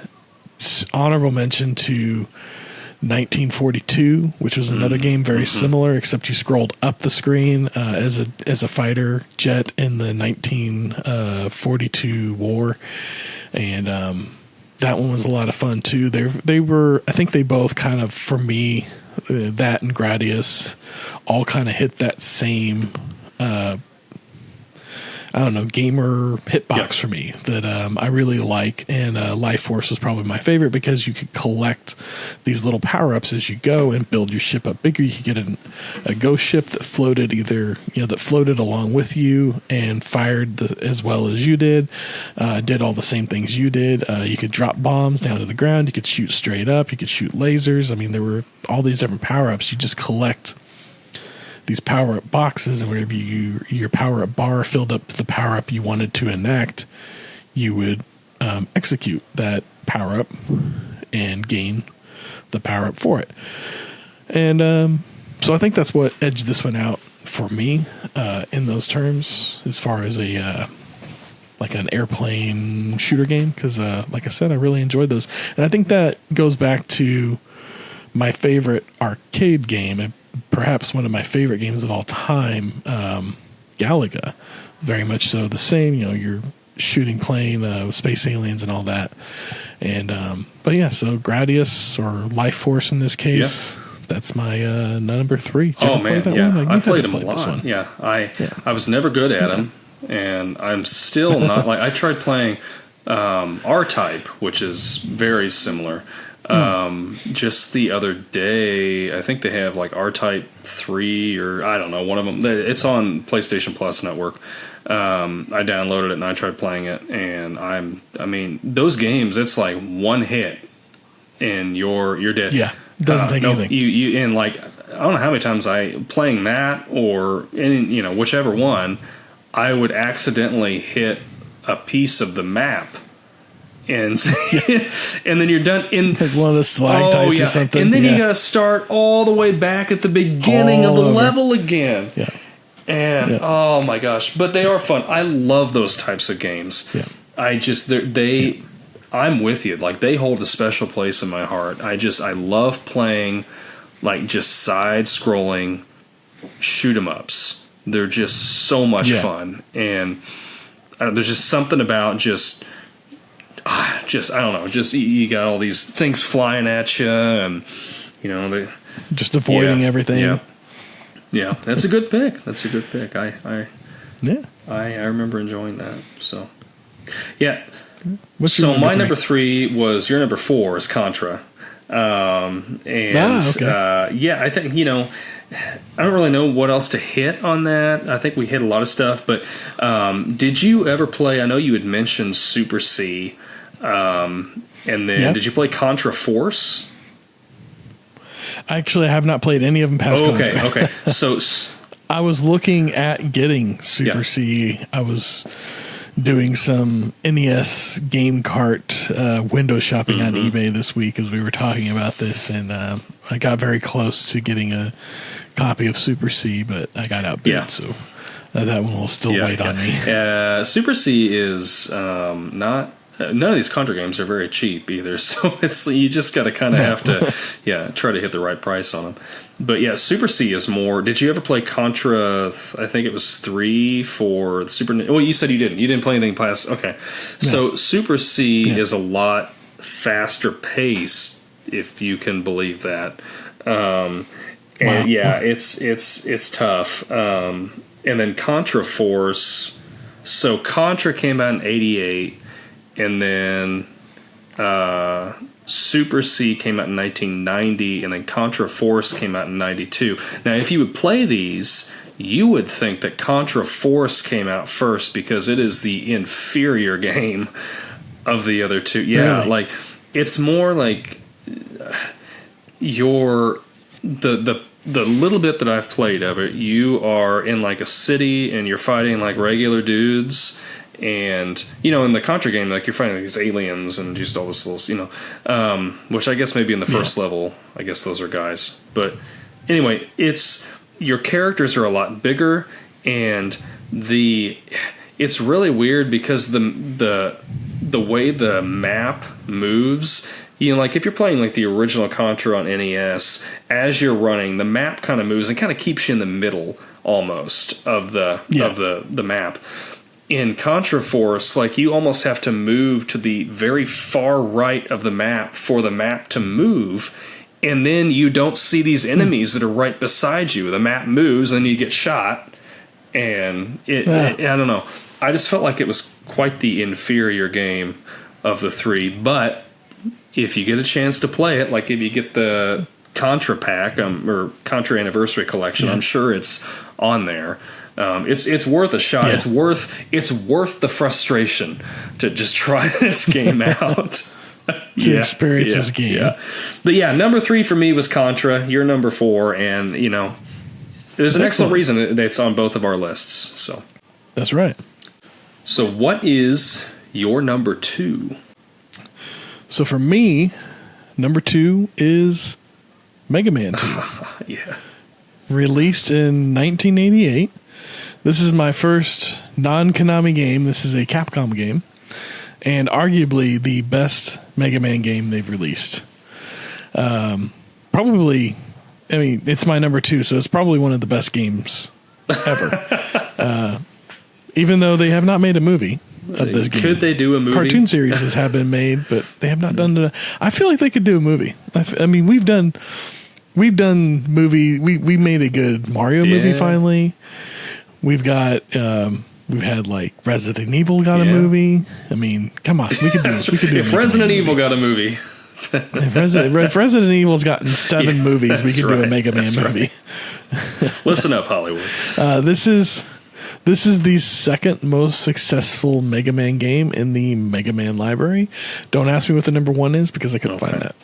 S1: honorable mention to 1942, which was another game very similar, except you scrolled up the screen as a fighter jet in the 1942 war. And that one was a lot of fun too. They were, I think they both kind of, for me, that and Gradius all kind of hit that same I don't know, gamer hitbox for me that I really like. And Life Force was probably my favorite because you could collect these little power-ups as you go and build your ship up bigger. You could get a ghost ship that floated that floated along with you and fired as well as you did all the same things you did. You could drop bombs down to the ground. You could shoot straight up. You could shoot lasers. I mean, there were all these different power-ups. You just collect these power-up boxes, and whenever your power-up bar filled up to the power-up you wanted to enact, you would execute that power-up and gain the power-up for it. And so I think that's what edged this one out for me in those terms, as far as like an airplane shooter game, because like I said, I really enjoyed those. And I think that goes back to my favorite arcade game, and perhaps one of my favorite games of all time, Galaga. Very much so the same, you're shooting plane, space aliens and all that. And but yeah, so Gradius or Life Force in this case, that's my number 3. Did you ever play that one?
S3: I played them a lot. Yeah, I was never good at them, and I'm still not like. I tried playing R-Type, which is very similar. Just the other day, I think they have like R-Type 3 or I don't know, one of them. It's on PlayStation Plus Network. I downloaded it and I tried playing it, and I mean, those games, it's like one hit and you're dead.
S1: Yeah, it doesn't take anything.
S3: You and like I don't know how many times playing that or whichever one, I would accidentally hit a piece of the map. And and then you're done in
S1: like one of the stalactites or something.
S3: And then you got to start all the way back at the beginning of the level again.
S1: Yeah.
S3: And oh my gosh, but they are fun. I love those types of games.
S1: Yeah.
S3: I'm with you. Like, they hold a special place in my heart. I love playing like just side scrolling shoot 'em ups. They're just so much fun. And there's just something about I don't know, you got all these things flying at you, and
S1: just avoiding everything.
S3: Yeah, that's a good pick. I remember enjoying that. So
S1: What's
S3: my number 3 was your number 4 is Contra. I think I don't really know what else to hit on that. I think we hit a lot of stuff, but did you ever play? I know you had mentioned Super C. And then did you play Contra Force?
S1: Actually, I have not played any of them past Contra.
S3: Okay. So
S1: I was looking at getting Super C. I was doing some NES game cart window shopping on eBay this week as we were talking about this, and I got very close to getting a copy of Super C, but I got outbid, so that one will still wait on me.
S3: Super C is not... none of these Contra games are very cheap either, so you just got to kind of have to, try to hit the right price on them. But Super C is more. Did you ever play Contra? I think it was 3 for the Super. Well, you said you didn't. You didn't play anything past. Okay, so Super C is a lot faster paced, if you can believe that. It's tough. And then Contra Force. So Contra came out in '88. And then Super C came out in 1990, and then Contra Force came out in 92. Now, if you would play these, you would think that Contra Force came out first because it is the inferior game of the other two. Yeah, really? Like, it's more like the little bit that I've played of it, you are in like a city and you're fighting like regular dudes. And, in the Contra game, like, you're fighting these aliens and just all this little, which I guess maybe in the first level, I guess those are guys. But anyway, your characters are a lot bigger, and it's really weird because the way the map moves, like if you're playing like the original Contra on NES, as you're running, the map kind of moves and kind of keeps you in the middle almost of the map. In Contra Force, like, you almost have to move to the very far right of the map for the map to move, and then you don't see these enemies that are right beside you. The map moves, and you get shot, and I don't know. I just felt like it was quite the inferior game of the three. But if you get a chance to play it, like if you get the Contra pack or Contra Anniversary Collection, I'm sure it's on there. It's worth a shot. Yeah. It's worth the frustration to just try this game out.
S1: To experience this game.
S3: Yeah. But yeah, number 3 for me was Contra. You're number 4, and there's an excellent reason that it's on both of our lists. So
S1: that's right.
S3: So what is your number 2?
S1: So for me, number 2 is Mega Man 2.
S3: Yeah.
S1: Released in 1988. This is my first non-Konami game. This is a Capcom game. And arguably the best Mega Man game they've released. Probably, I mean, it's my number 2, so it's probably one of the best games ever. Even though they have not made a movie of this game.
S3: Could they do a movie?
S1: Cartoon series have been made, but they have not done it. I feel like they could do a movie. I mean, we've done movie. We made a good Mario movie finally. We've got we've had like Resident Evil got a movie. I mean, come on, we could do.
S3: If Resident Evil got a movie,
S1: if Resident Evil's gotten 7 movies, we could do a Mega Man movie.
S3: Listen up, Hollywood.
S1: This is the second most successful Mega Man game in the Mega Man library. Don't ask me what the number 1 is because I couldn't find that.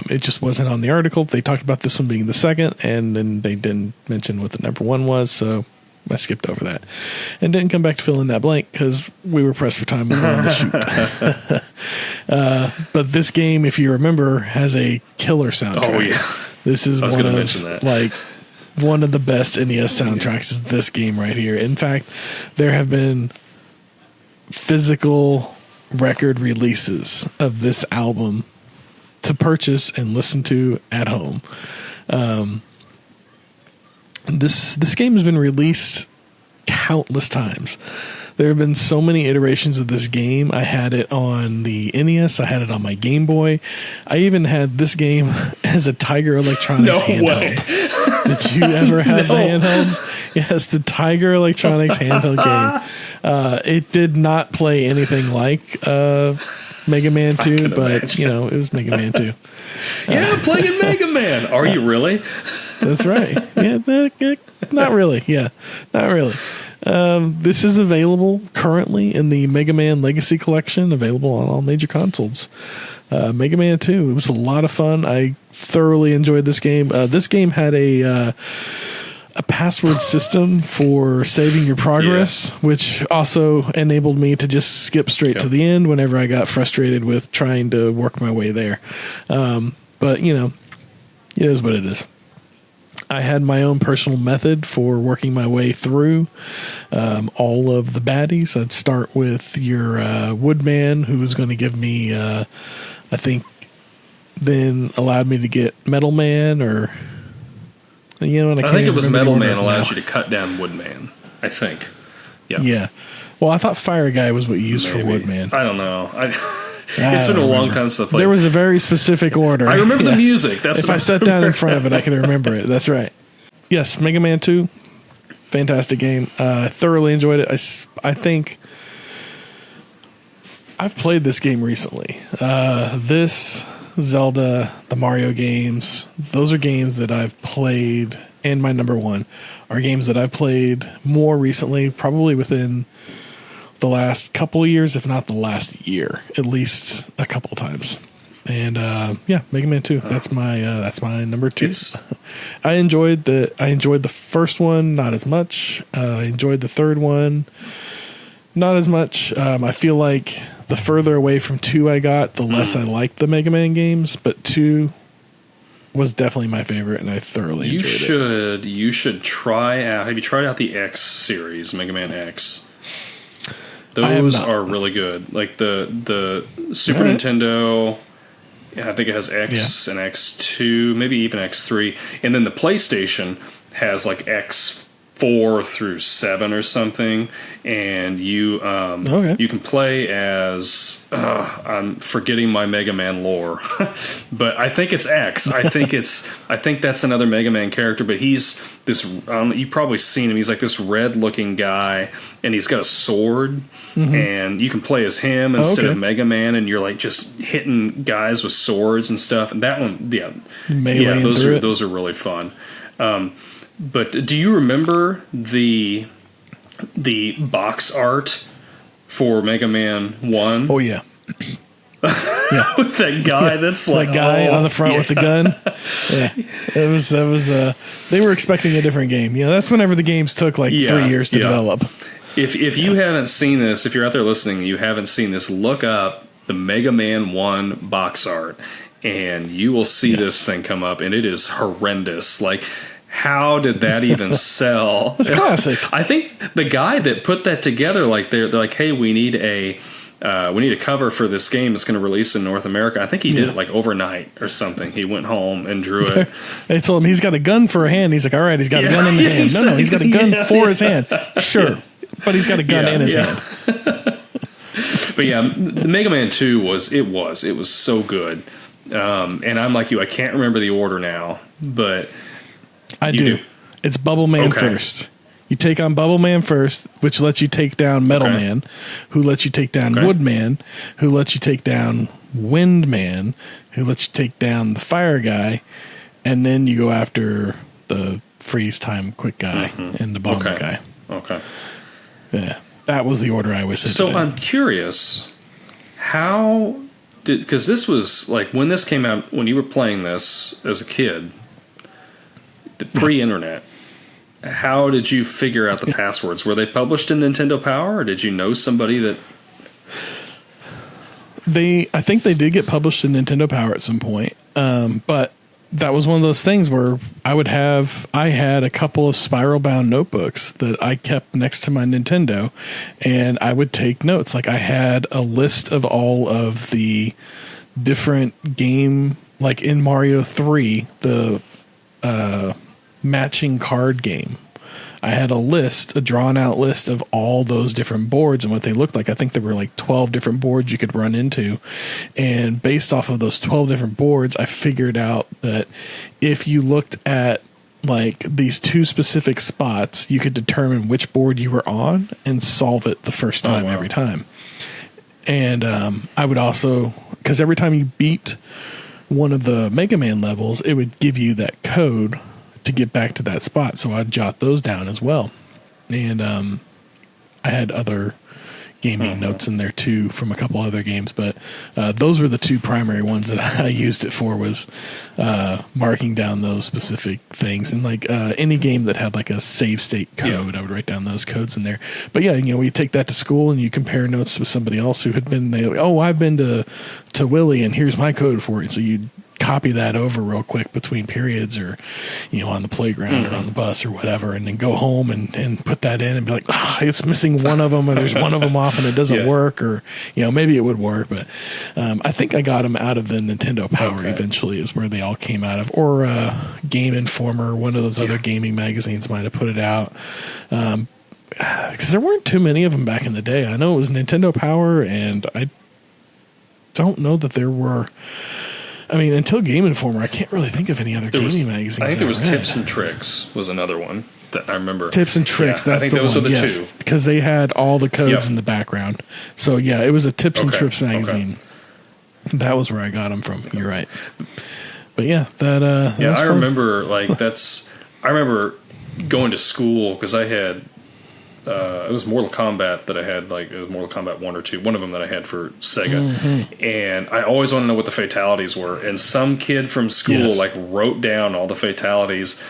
S1: It just wasn't on the article. They talked about this one being the second, and then they didn't mention what the number 1 was, so I skipped over that. And didn't come back to fill in that blank because we were pressed for time. We were on the shoot. But this game, if you remember, has a killer soundtrack.
S3: Oh, yeah.
S1: This is one of the best NES soundtracks is this game right here. In fact, there have been physical record releases of this album to purchase and listen to at home. This game has been released countless times. There have been so many iterations of this game. I had it on the NES. I had it on my Game Boy. I even had this game as a Tiger Electronics handheld. Did you ever have the handhelds? Yes, the Tiger Electronics handheld game. It did not play anything like Mega Man 2, but imagine. It was Mega Man 2.
S3: Yeah, playing Mega Man. Are you really?
S1: That's right. Yeah, not really. Yeah, not really. This is available currently in the Mega Man Legacy Collection, available on all major consoles. Mega Man 2, it was a lot of fun. I thoroughly enjoyed this game. This game had a password system for saving your progress, which also enabled me to just skip straight to the end whenever I got frustrated with trying to work my way there. But, it is what it is. I had my own personal method for working my way through all of the baddies. I'd start with your Woodman, who was going to give me, I think, then allowed me to get Metal Man, or I
S3: think it was Metal Man allows you to cut down Woodman. I think,
S1: yeah. Well, I thought Fire Guy was what you used for Woodman.
S3: I don't know. It's been a long time since I played.
S1: There was a very specific order.
S3: I remember the music.
S1: If I sat down in front of it, I can remember it. That's right. Yes, Mega Man 2, fantastic game. I thoroughly enjoyed it. I think I've played this game recently. This, Zelda, the Mario games, those are games that I've played, and my number 1 are games that I've played more recently, probably within the last couple of years, if not the last year, at least a couple of times. And Mega Man 2. That's my number 2. I enjoyed the first one, not as much. I enjoyed the third one, not as much. I feel like the further away from 2 I got, the less I liked the Mega Man games. But 2 was definitely my favorite, and I thoroughly enjoyed it.
S3: You should try out. Have you tried out the X series, Mega Man X? Those are really good. Like the Super Nintendo, I think it has X and X2, maybe even X3. And then the PlayStation has like X 4 through 7 or something, and you you can play as I'm forgetting my Mega Man lore, but I think it's X. I think that's another Mega Man character, but he's this. You've probably seen him. He's like this red looking guy, and he's got a sword, and you can play as him instead of Mega Man, and you're like just hitting guys with swords and stuff. And that one, those are really fun. But do you remember the box art for Mega Man 1?
S1: Oh, yeah. Yeah.
S3: With that guy that's like...
S1: That guy on the front with the gun. Yeah. That was they were expecting a different game. You know, that's whenever the games took 3 years to develop.
S3: If you haven't seen this, if you're out there listening and you haven't seen this, look up the Mega Man 1 box art, and you will see this thing come up, and it is horrendous. Like... How did that even sell?
S1: It's classic.
S3: I think the guy that put that together, they're like, hey, we need a cover for this game that's going to release in North America. I think he did it overnight or something. He went home and drew it.
S1: They told him he's got a gun for a hand. He's like, all right, he's got a gun in the hand. No, he's got a gun for his hand. Sure, but he's got a gun in his hand.
S3: But yeah, the Mega Man 2 was so good. And I'm like you, I can't remember the order now, but.
S1: I do. It's Bubble Man first. You take on Bubble Man first, which lets you take down Metal Man, who lets you take down Wood Man, who lets you take down Wind Man, who lets you take down the Fire Guy, and then you go after the Freeze Time Quick Guy and the Bomber Guy.
S3: Okay.
S1: Yeah. That was the order I was in.
S3: So I'm curious, because this was when this came out, when you were playing this as a kid, pre-internet, how did you figure out the passwords? Were they published in Nintendo Power, or did you know somebody that...
S1: I think they did get published in Nintendo Power at some point, but that was one of those things where I had a couple of spiral-bound notebooks that I kept next to my Nintendo, and I would take notes. Like, I had a list of all of the different game, like in Mario 3, the... matching card game. I had a drawn out list of all those different boards and what they looked like. I think there were 12 different boards you could run into. And based off of those 12 different boards, I figured out that if you looked at these two specific spots, you could determine which board you were on and solve it the first time every time. And I would also, because every time you beat one of the Mega Man levels, it would give you that code to get back to that spot. So I'd jot those down as well. And I had other gaming notes in there too from a couple other games, but those were the two primary ones that I used it for, was marking down those specific things. And any game that had a save state code, I would write down those codes in there. But yeah, we take that to school and you compare notes with somebody else who had been there. Oh, I've been to Willie and here's my code for it. So you copy that over real quick between periods, or on the playground or on the bus or whatever, and then go home and put that in and be like, it's missing one of them, or there's one of them off and it doesn't work, or maybe it would work. But I think I got them out of the Nintendo Power eventually, is where they all came out of, or Game Informer, one of those other gaming magazines might have put it out, because there weren't too many of them back in the day. I know it was Nintendo Power, and I don't know that there were. I mean, until Game Informer, I can't really think of any other gaming magazines.
S3: I think there was Tips and Tricks was another one that I remember.
S1: Tips and Tricks, that's
S3: I think
S1: the
S3: those
S1: one.
S3: Are the two.
S1: Because they had all the codes in the background. So yeah, it was a Tips and Tricks magazine. That was where I got them from. You're right. But yeah, that was
S3: I
S1: fun.
S3: remember I remember going to school because I had. It was Mortal Kombat that I had, it was Mortal Kombat 1 or 2, one of them that I had for Sega. And I always wanted to know what the fatalities were. And some kid from school, wrote down all the fatalities.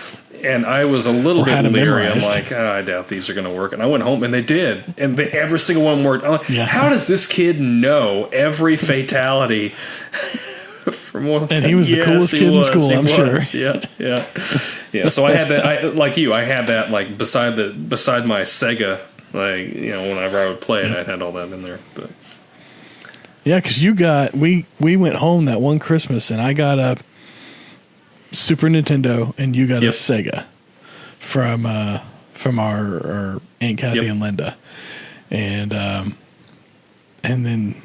S3: And I was a little bit leery. I'm like, I doubt these are going to work. And I went home, and they did. And every single one worked. I'm like, how does this kid know every fatality?
S1: And he was the coolest kid in school, I'm sure.
S3: Yeah. So I had that. I had that beside my Sega. Whenever I would play it, I had all that in there. But
S1: yeah, because we went home that one Christmas, and I got a Super Nintendo, and you got a Sega from from our Aunt Kathy and Linda, and then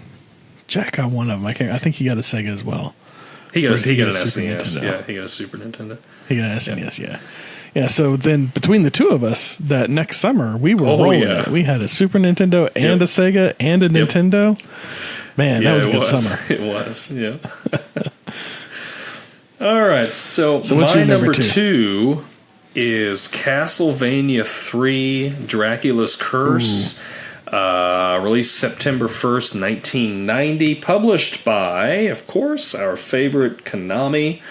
S1: Jack got one of them. I think he got a Sega as well.
S3: He got an
S1: Super
S3: SNES.
S1: Nintendo.
S3: Yeah, he got a Super Nintendo.
S1: He got an SNES. Yeah. So then between the two of us, that next summer we were rolling it. We had a Super Nintendo and a Sega and a Nintendo. Man, that was a good summer.
S3: It was. Yeah. All right. So
S1: what's
S3: my
S1: your
S3: number two is Castlevania 3: Dracula's Curse. Released September 1st, 1990. Published by, of course, our favorite Konami.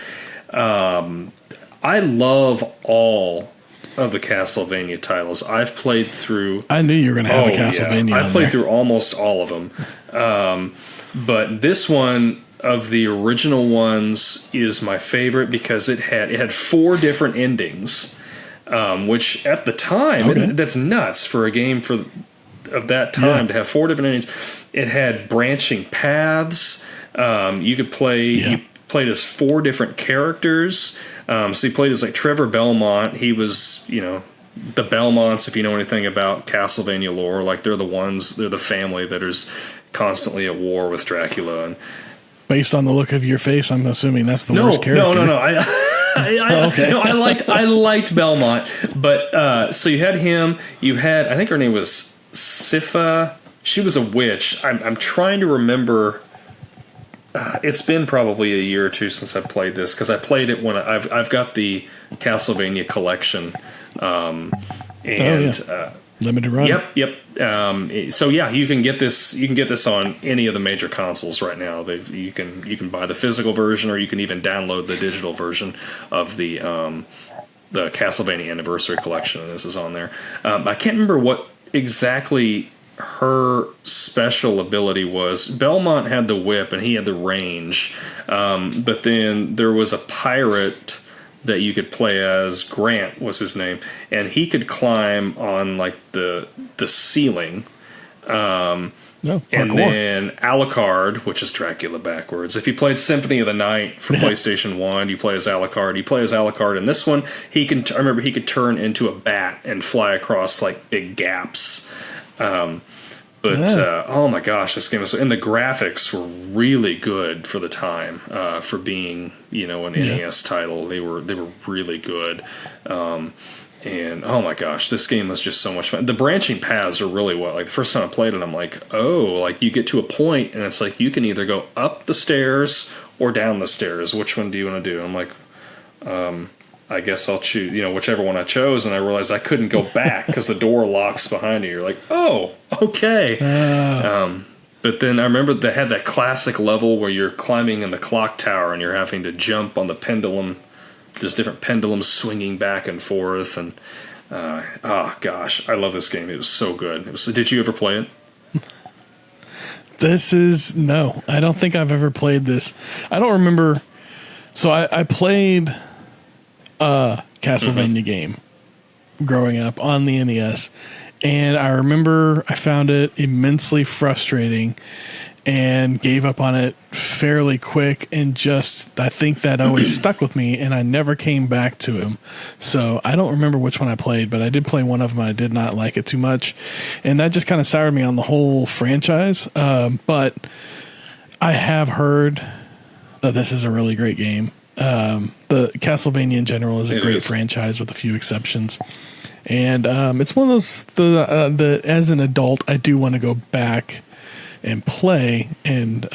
S3: I love all of the Castlevania titles. I've played through...
S1: I knew you were going to have a Castlevania
S3: I played through almost all of them. But this one of the original ones is my favorite because it had 4 different endings, which at the time, that's nuts for a game of that time to have 4 different endings. It had branching paths. You could play. You played as 4 different characters. So you played as like Trevor Belmont. He was, the Belmonts. If you know anything about Castlevania lore, like they're the family that is constantly at war with Dracula. And
S1: based on the look of your face, I'm assuming that's the worst character.
S3: No. I liked Belmont, but so you had him. You had, I think her name was Sifa. She was a witch. I'm trying to remember. It's been probably a year or two since I played this because I played it when I've got the Castlevania collection,
S1: limited run.
S3: Yep. So yeah, you can get this. You can get this on any of the major consoles right now. You can buy the physical version, or you can even download the digital version of the Castlevania Anniversary Collection, and this is on there. I can't remember what exactly her special ability was. Belmont had the whip and he had the range, but then there was a pirate that you could play as. Grant was his name, and he could climb on like the ceiling. And then Alucard, which is Dracula backwards. If you played Symphony of the Night for PlayStation 1, you play as Alucard. You play as Alucard in this one. I remember he could turn into a bat and fly across like big gaps. Oh my gosh, this game was, and the graphics were really good for the time, for being, an NES title. They were really good. And oh my gosh, this game was just so much fun. The branching paths are really what, like the first time I played it, I'm like, like you get to a point and it's like you can either go up the stairs or down the stairs. Which one do you want to do? I'm like, I guess I'll choose, whichever one I chose, and I realized I couldn't go back because the door locks behind you. You're like, oh, okay. But then I remember they had that classic level where you're climbing in the clock tower and you're having to jump on the pendulum. There's different pendulums swinging back and forth, and gosh, I love this game. It was so good. Did you ever play it?
S1: No, I don't think I've ever played this. I don't remember. So I played a Castlevania game growing up on the NES, and I remember I found it immensely frustrating and gave up on it fairly quick, and I think that always stuck with me, and I never came back to him. So I don't remember which one I played, but I did play one of them and I did not like it too much, and that just kind of soured me on the whole franchise. But I have heard that this is a really great game. The Castlevania in general is a great franchise with a few exceptions. And it's one of those, as an adult, I do want to go back and play and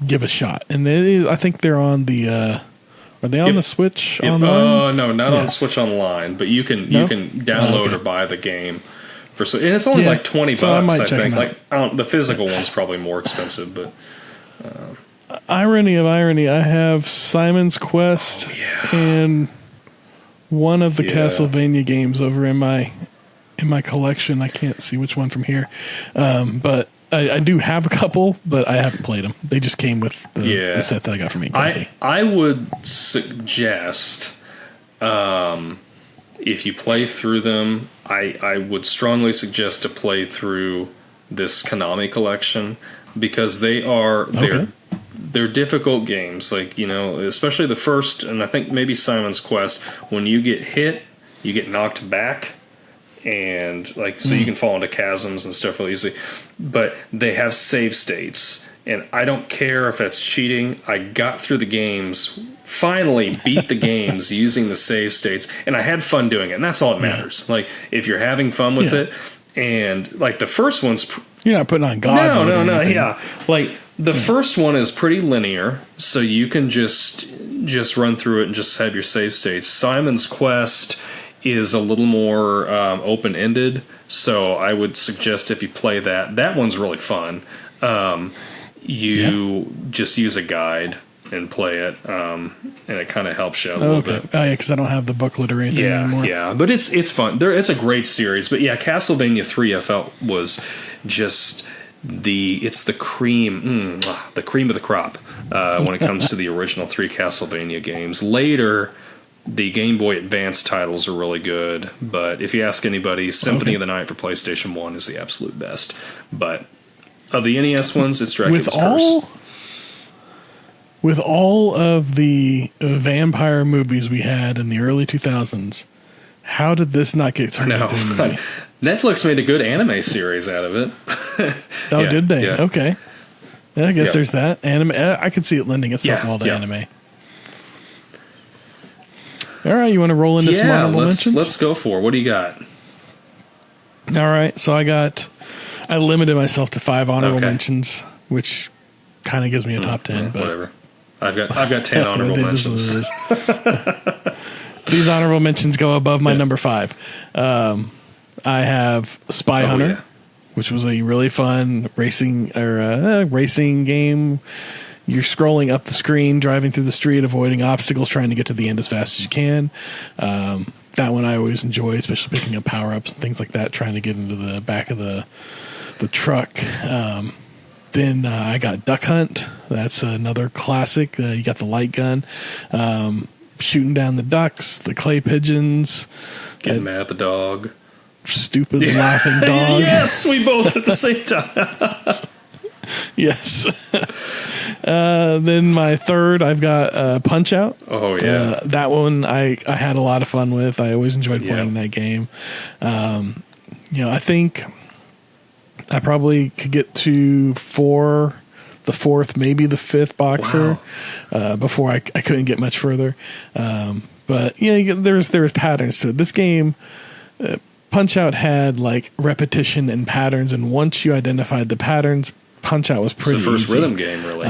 S1: give a shot. And I think they're on the, are they on the Switch online?
S3: No, not on Switch Online, but you can download or buy the game. And it's only like $20, I think. Like the physical one's probably more expensive, but...
S1: Irony of irony, I have Simon's Quest and one of the Castlevania games over in my collection. I can't see which one from here, but I do have a couple, but I haven't played them. They just came with the set that I got from Aunt Kathy.
S3: I would suggest, if you play through them, I would strongly suggest to play through this Konami collection, because they're difficult games, like, especially the first, and I think maybe Simon's Quest. When you get hit, you get knocked back, and like so you can fall into chasms and stuff really easily. But they have save states, and I don't care if that's cheating. I got through the games, finally beat the games using the save states, and I had fun doing it, and that's all that matters. Like if you're having fun with it, and like the first one's
S1: you're not putting on God.
S3: No, yeah. Like the first one is pretty linear, so you can just run through it and just have your save states. Simon's Quest is a little more open-ended, so I would suggest if you play that one's really fun. You just use a guide and play it, and it kind of helps you out a little bit.
S1: Oh, yeah, because I don't have the booklet or anything anymore. Yeah,
S3: but it's fun. It's a great series. But yeah, Castlevania 3 I felt was just the cream of the crop when it comes to the original 3 Castlevania games. Later, the Game Boy Advance titles are really good, but if you ask anybody, Symphony of the Night for PlayStation 1 is the absolute best. But of the NES ones, it's Dracula's Curse.
S1: With all of the vampire movies we had in the early 2000s, how did this not get turned into a movie?
S3: Netflix made a good anime series out of it.
S1: Oh, did they? Yeah. Okay. Yeah, I guess there's that. Anime. I could see it lending itself well to anime. All right, you want to roll into some honorable mentions?
S3: Let's go for it. What do you got?
S1: All right, so I limited myself to 5 honorable mentions, which kind of gives me a top 10. But
S3: whatever. I've got 10 honorable mentions.
S1: These honorable mentions go above my number 5. I have Spy Hunter, which was a really fun racing game. You're scrolling up the screen, driving through the street, avoiding obstacles, trying to get to the end as fast as you can. That one I always enjoy, especially picking up power-ups and things like that, trying to get into the back of the truck. Then I got Duck Hunt. That's another classic. You got the light gun, shooting down the ducks, the clay pigeons.
S3: Getting mad at the dog.
S1: Stupid laughing dog.
S3: Yes, we both at the same time.
S1: Yes. Then my third, I've got Punch Out.
S3: Oh, yeah.
S1: That one I had a lot of fun with. I always enjoyed playing that game. I think I probably could get to the fourth, maybe the fifth Boxer before I couldn't get much further. But there's patterns to it. This game, Punch Out had like repetition and patterns, and once you identified the patterns, Punch Out was pretty easy.
S3: It's the first rhythm game, really.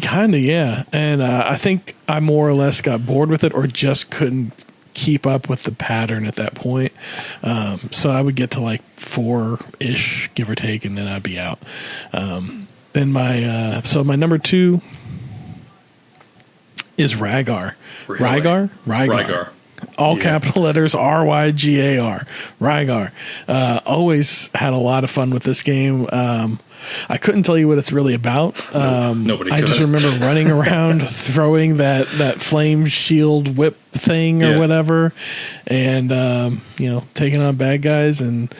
S1: Kind of, yeah. And I think I more or less got bored with it or just couldn't keep up with the pattern at that point. So I would get to like 4-ish, give or take, and then I'd be out. Then my number 2 is Rygar.
S3: Really?
S1: Rygar. All capital letters, Rygar. Rygar. Always had a lot of fun with this game. I couldn't tell you what it's really about.
S3: Nobody could.
S1: I just remember running around throwing that flame shield whip thing or whatever, and taking on bad guys, and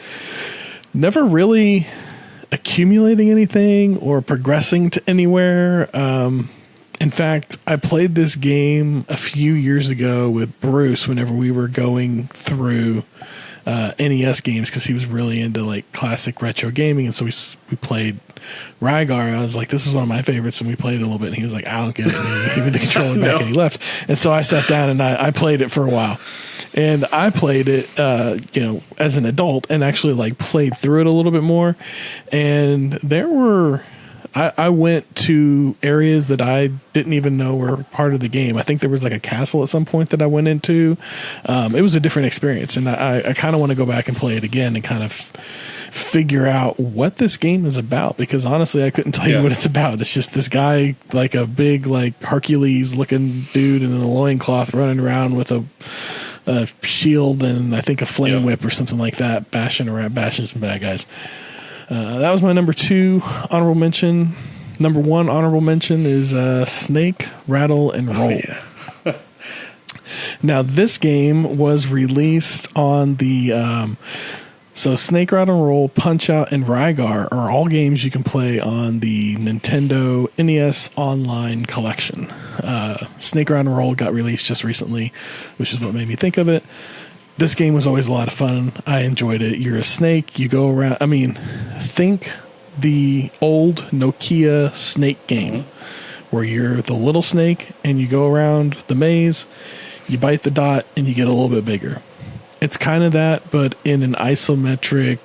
S1: never really accumulating anything or progressing to anywhere. In fact, I played this game a few years ago with Bruce whenever we were going through NES games, because he was really into like classic retro gaming, and so we played Rygar. I was like, this is one of my favorites, and we played it a little bit, and he was like, I don't get it. And he gave me the controller back and he left. And so I sat down and I played it for a while. And I played it, as an adult, and actually like played through it a little bit more. And I went to areas that I didn't even know were part of the game. I think there was like a castle at some point that I went into. It was a different experience, and I kind of want to go back and play it again and kind of figure out what this game is about, because honestly I couldn't tell you what it's about. It's just this guy, like a big like Hercules looking dude in a loincloth running around with a shield and I think a flame whip or something like that, bashing some bad guys. That was my number 2 honorable mention. Number 1 honorable mention is Snake, Rattle, and Roll. Now, this game was released on the... so Snake, Rattle, and Roll, Punch Out, and Rygar are all games you can play on the Nintendo NES Online Collection. Snake, Rattle, and Roll got released just recently, which is what made me think of it. this game was always a lot of fun. I enjoyed it. You're a snake. You go around. I mean, think the old Nokia snake game where you're the little snake and you go around the maze, you bite the dot, and you get a little bit bigger. It's kind of that, but in an isometric,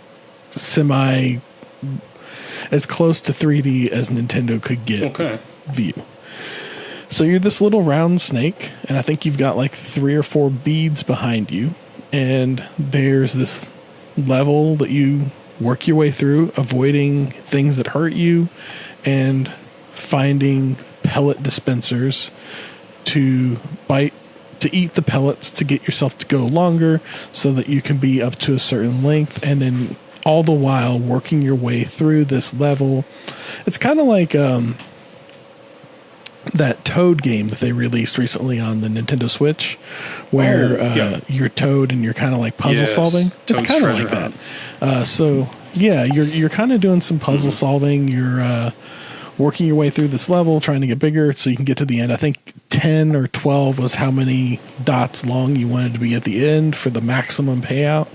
S1: as close to 3D as Nintendo could get view. So you're this little round snake, and I think you've got like 3 or 4 beads behind you, and there's this level that you work your way through, avoiding things that hurt you, and finding pellet dispensers to eat the pellets to get yourself to go longer so that you can be up to a certain length, and then all the while working your way through this level. It's kind of like that Toad game that they released recently on the Nintendo Switch, where you're Toad and you're kind of like puzzle solving. It's kind of like that. So yeah, you're kind of doing some puzzle solving. You're working your way through this level, trying to get bigger so you can get to the end. I think 10 or 12 was how many dots long you wanted to be at the end for the maximum payout.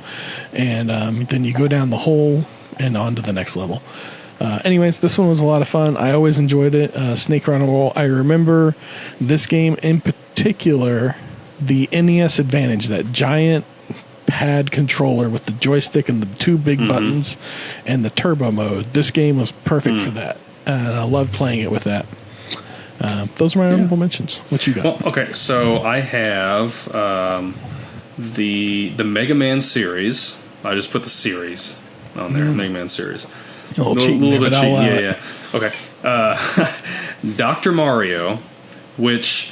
S1: And then you go down the hole and on to the next level. Anyways, this one was a lot of fun. I always enjoyed it. Snake Run Roll. I remember this game in particular, the NES Advantage, that giant pad controller with the joystick and the 2 big buttons and the turbo mode. This game was perfect for that. And I loved playing it with that. Those are my honorable mentions. What you got?
S3: Well, okay, so I have the Mega Man series. I just put the series on there, Mega Man series.
S1: A little cheating there, but
S3: yeah. Okay. Dr. Mario, which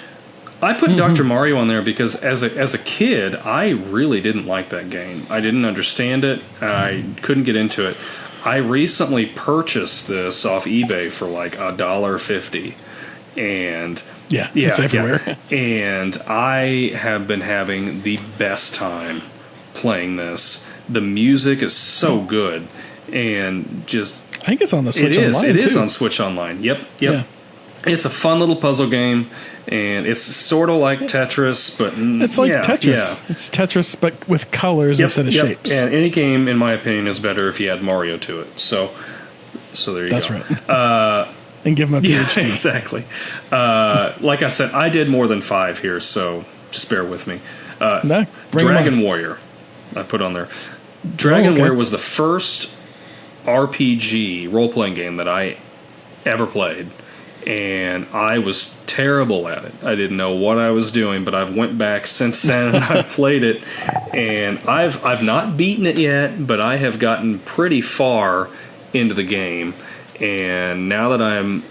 S3: I put Dr. Mario on there because as a kid, I really didn't like that game. I didn't understand it. I couldn't get into it. I recently purchased this off eBay for like $1.50, and
S1: it's everywhere.
S3: Yeah. And I have been having the best time playing this. The music is so good, and just
S1: I think it's on the Switch Online.
S3: It is on Switch Online. Yep. Yeah. It's a fun little puzzle game, and it's sort of like Tetris, but
S1: it's like Tetris. Yeah. It's Tetris, but with colors instead of shapes.
S3: And any game, in my opinion, is better if you add Mario to it. So there you go.
S1: That's right. And give him a PhD.
S3: Yeah, exactly. Like I said, I did more than 5 here, so just bear with me. Dragon Warrior, I put on there. Dragon Warrior was the first RPG role-playing game that I ever played. And I was terrible at it. I didn't know what I was doing, but I've went back since then and I've played it, and I've not beaten it yet, but I have gotten pretty far into the game. And now that I'm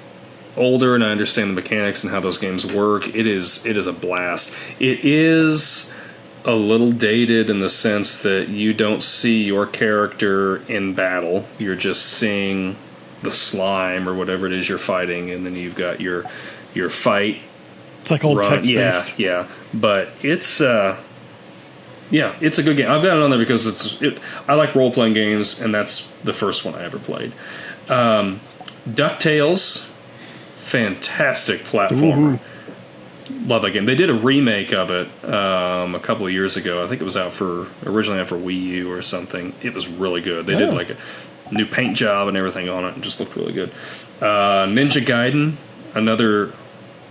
S3: older and I understand the mechanics and how those games work, it is a blast. It is a little dated in the sense that you don't see your character in battle. You're just seeing the slime or whatever it is you're fighting, and then you've got your fight.
S1: It's like old text-based.
S3: Yeah. But it's it's a good game. I've got it on there because I like role-playing games, and that's the first one I ever played. DuckTales, fantastic platformer. Ooh. Love that game. They did a remake of it a couple of years ago. I think it was originally out for Wii U or something. It was really good. They did like a new paint job and everything on it, and just looked really good. Ninja Gaiden, another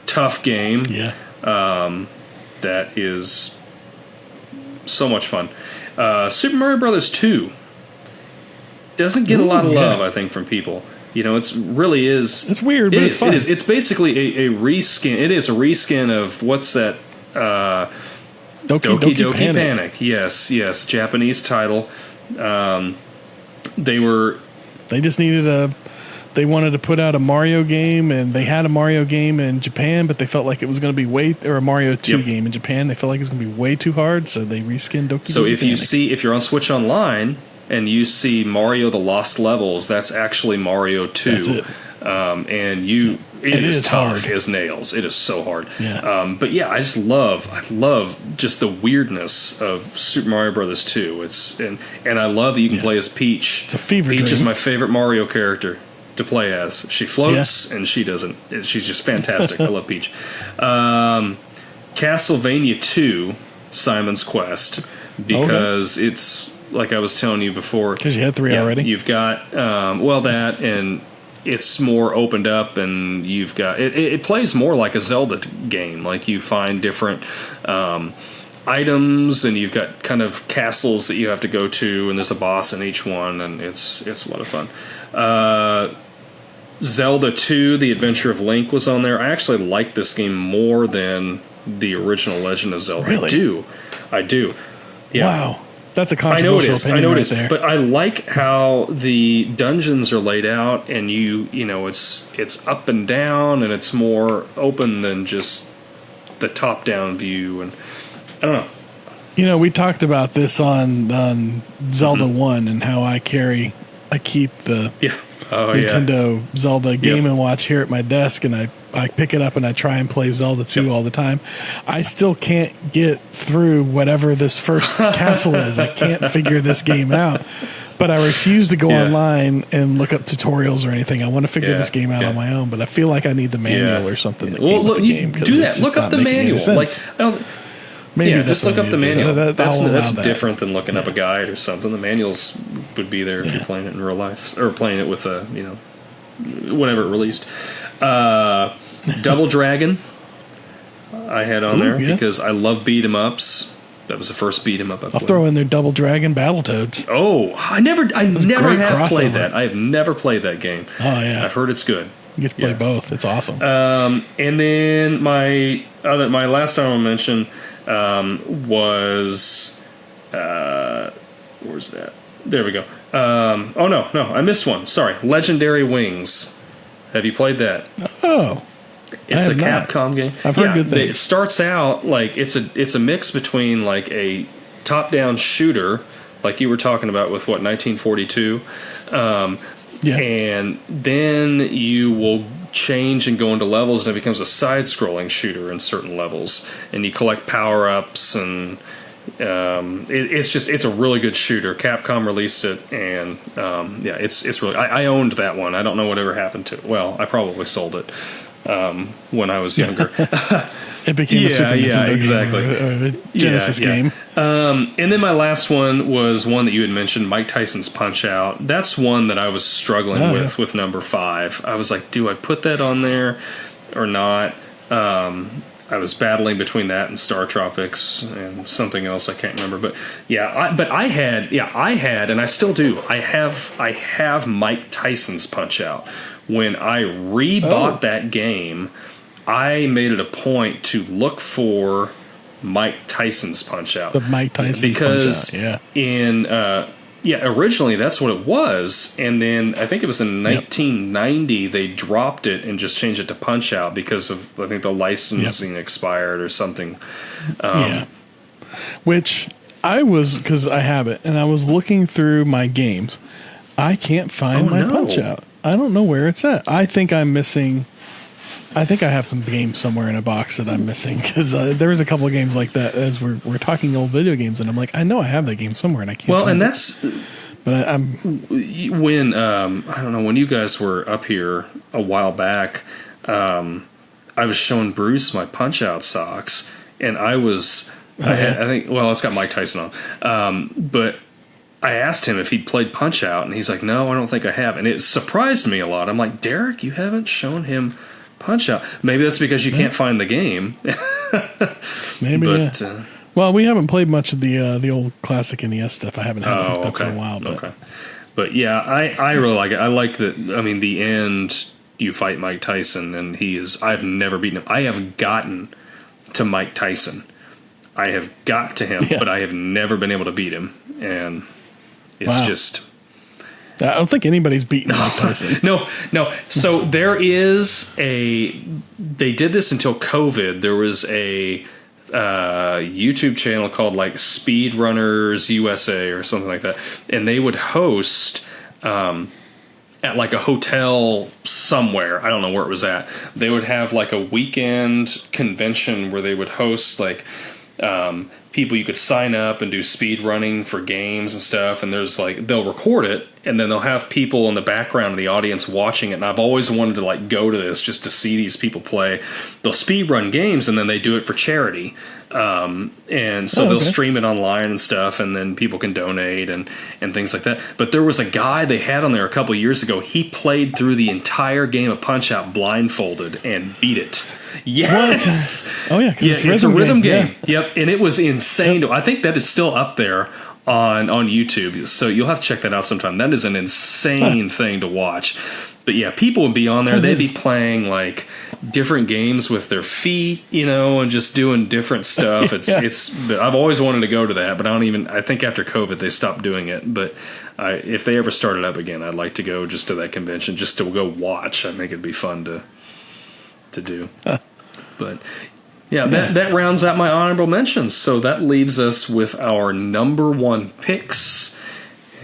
S3: tough game.
S1: Yeah.
S3: That is so much fun. Super Mario Brothers 2 doesn't get a lot of love, I think, from people. You know, it's really is.
S1: It's weird, but it's fun.
S3: It is. It's basically a reskin. It is a reskin of what's that?
S1: Doki Doki
S3: Panic. Yes, Japanese title. They
S1: just needed they wanted to put out a Mario game, and they had a Mario game in Japan, but they felt like it was going to be or a Mario 2 game in Japan. They felt like it was going to be way too hard, so they reskinned Doki Doki Panic.
S3: If you're on Switch Online and you see Mario the Lost Levels, that's actually Mario 2.
S1: That's it.
S3: And it is tough as nails. It is so hard.
S1: Yeah.
S3: But yeah, I love just the weirdness of Super Mario Brothers 2. And I love that you can play as Peach.
S1: It's a fever dream.
S3: Peach is my favorite Mario character to play as. She floats and she doesn't. She's just fantastic. I love Peach. Castlevania 2, Simon's Quest. because it's like I was telling you before.
S1: Because you had 3 already.
S3: You've got that, and it's more opened up, and you've got it plays more like a Zelda game. Like you find different items, and you've got kind of castles that you have to go to, and there's a boss in each one, and it's a lot of fun. Zelda 2, The Adventure of Link was on there. I actually like this game more than the original Legend of Zelda.
S1: Really?
S3: I do. Yeah.
S1: Wow. That's a controversial opinion.
S3: I know it is.
S1: There.
S3: But I like how the dungeons are laid out, and you know it's up and down, and it's more open than just the top down view. And I don't know.
S1: You know, we talked about this on Zelda 1 and how I keep the Nintendo Zelda Game & Watch here at my desk, and I pick it up and I try and play Zelda 2 all the time. I still can't get through whatever this first castle is. I can't figure this game out. But I refuse to go online and look up tutorials or anything. I want to figure this game out on my own, but I feel like I need the manual or something that came with the game.
S3: Do that. Look up the manual.
S1: Maybe
S3: just look up the manual. That's
S1: that.
S3: different than looking up a guide or something. The manuals would be there if you're playing it in real life, or playing it with whenever it released. Double Dragon, I had on there because I love beat 'em ups. That was the first beat 'em up I played.
S1: I'll throw in there Double Dragon Battletoads.
S3: Oh, I never have played that. I have never played that game.
S1: Oh yeah,
S3: I've heard it's good.
S1: You get to play both. It's awesome.
S3: And then my last honorable mention was where's that? There we go. No, I missed one. Sorry, Legendary Wings. Have you played that?
S1: Oh,
S3: it's a Capcom game.
S1: I've heard good things.
S3: It starts out like it's a mix between like a top-down shooter, like you were talking about with 1942. And then you will change and go into levels, and it becomes a side-scrolling shooter in certain levels, and you collect power-ups, and it's a really good shooter. Capcom released it, and it's really. I owned that one. I don't know whatever happened to it. Well, I probably sold it when I was younger.
S1: It became a Super Nintendo
S3: exactly.
S1: game, a Genesis game.
S3: And then my last one was one that you had mentioned, Mike Tyson's Punch-Out. That's one that I was struggling with number 5. I was like, do I put that on there or not? I was battling between that and Star Tropics and something else I can't remember. But I had, and I still do. I have Mike Tyson's Punch-Out. When I rebought that game, I made it a point to look for Mike Tyson's Punch-Out.
S1: The Mike Tyson
S3: because
S1: Punch-Out,
S3: originally that's what it was, and then I think it was in 1990 they dropped it and just changed it to Punch-Out because of, I think, the licensing expired or something.
S1: Which because I have it, and I was looking through my games. I can't find my Punch-Out. I don't know where it's at. I think I'm missing. I think I have some games somewhere in a box that I'm missing, because there was a couple of games like that as we're talking old video games, and I'm like, I know I have that game somewhere, and I can't. Well, and that's. But I'm
S3: when I don't know, when you guys were up here a while back, I was showing Bruce my Punch-Out socks, and I think it's got Mike Tyson on, but. I asked him if he'd played Punch-Out, and he's like, no, I don't think I have. And it surprised me a lot. I'm like, Derek, you haven't shown him Punch-Out. Maybe that's because you can't find the game.
S1: Maybe, but, well, we haven't played much of the old classic NES stuff. I haven't had it hooked up for a while.
S3: But yeah, I really like it. I like that. I mean, the end, you fight Mike Tyson, and I've never beaten him. I have gotten to Mike Tyson. I have got to him, but I have never been able to beat him. And... it's just...
S1: I don't think anybody's beaten Mike Tyson.
S3: No. So there is they did this until COVID. There was a YouTube channel called like Speedrunners USA or something like that. And they would host at like a hotel somewhere. I don't know where it was at. They would have like a weekend convention where they would host like... people you could sign up and do speed running for games and stuff, and there's like they'll record it and then they'll have people in the background of the audience watching it. And I've always wanted to like go to this just to see these people play. They'll speed run games and then they do it for charity, and so they'll stream it online and stuff, and then people can donate and things like that. But there was a guy they had on there a couple years ago. He played through the entire game of Punch-Out blindfolded and beat it. Yes.
S1: What? Oh yeah,
S3: it's a rhythm game.
S1: Yeah.
S3: Yep, and it was insane. I think that is still up there on YouTube, so you'll have to check that out sometime. That is an insane thing to watch. But yeah, people would be on there. They'd be playing like different games with their feet, and just doing different stuff. It's. I've always wanted to go to that, but I think after COVID they stopped doing it. But if they ever started up again, I'd like to go just to that convention, just to go watch. I think it'd be fun to do. But yeah, that rounds out my honorable mentions. So that leaves us with our number one picks.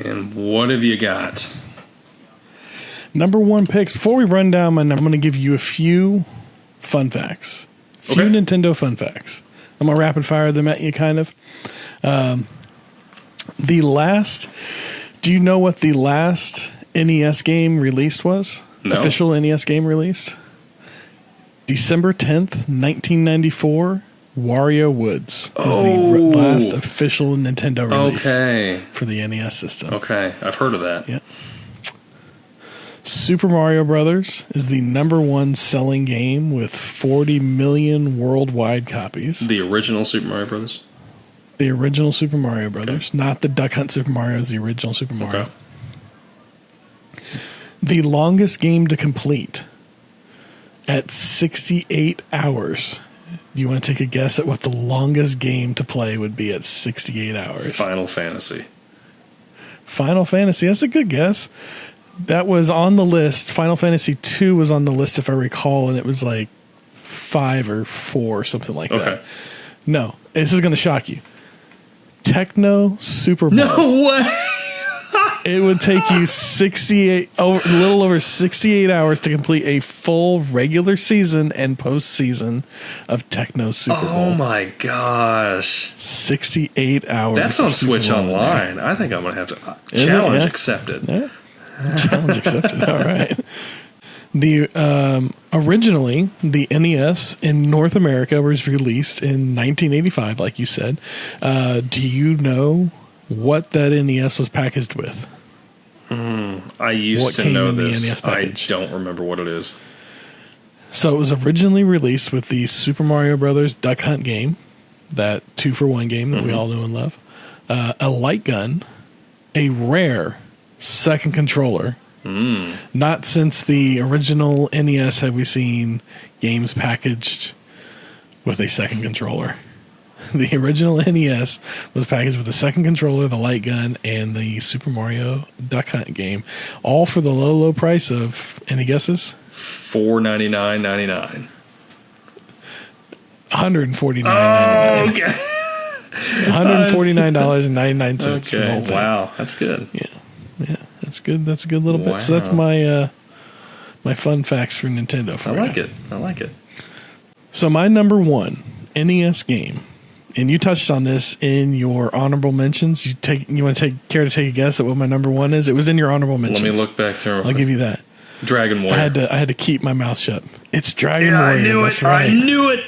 S3: And what have you got?
S1: Number one picks. Before we run down I'm going to give you a few fun facts. Few Nintendo fun facts. I'm going to rapid fire them at you, kind of. Do you know what the last NES game released was?
S3: No.
S1: Official NES game released? December 10th, 1994, Wario Woods was the last official Nintendo release for the NES system.
S3: Okay, I've heard of that.
S1: Yeah. Super Mario Brothers is the number one selling game with 40 million worldwide copies.
S3: The original Super Mario Brothers?
S1: The original Super Mario Brothers, not the Duck Hunt Super Mario, is the original Super Mario.
S3: Okay.
S1: The longest game to complete at 68 hours. Do you want to take a guess at what the longest game to play would be at 68 hours?
S3: Final Fantasy.
S1: Final Fantasy, that's a good guess. That was on the list. Final Fantasy 2 was on the list, if I recall, and it was like 5 or 4, something like that. No, this is going to shock you. Techno Super Bowl.
S3: No way!
S1: It would take you a little over 68 hours to complete a full regular season and postseason of Techno Super Bowl.
S3: Oh my gosh.
S1: 68 hours.
S3: That's on Switch Online. I think I'm going to have to... Challenge accepted.
S1: Yeah. Challenge accepted. All right. Originally, the NES in North America was released in 1985, like you said. Do you know what that NES was packaged with?
S3: I used to know this. I don't remember what it is.
S1: So it was originally released with the Super Mario Brothers Duck Hunt game, that 2-for-1 game that we all know and love, a light gun, a rare second controller. Not since the original NES have we seen games packaged with a second controller. The original NES was packaged with a second controller, the light gun, and the Super Mario Duck Hunt game, all for the low price of, any guesses?
S3: $499.99.
S1: $149.99.
S3: Okay.
S1: $149.99
S3: okay.
S1: for the whole thing.
S3: Wow, that's good.
S1: Yeah, that's good. That's a good little bit. So that's my my fun facts for Nintendo.
S3: I like it.
S1: So my number one NES game, and you touched on this in your honorable mentions. You want to care to take a guess at what my number one is? It was in your honorable mentions.
S3: Let me look back through.
S1: I'll give you that.
S3: Dragon Warrior.
S1: I had to keep my mouth shut. It's Dragon Warrior.
S3: I knew
S1: That's
S3: it.
S1: right.
S3: I knew it.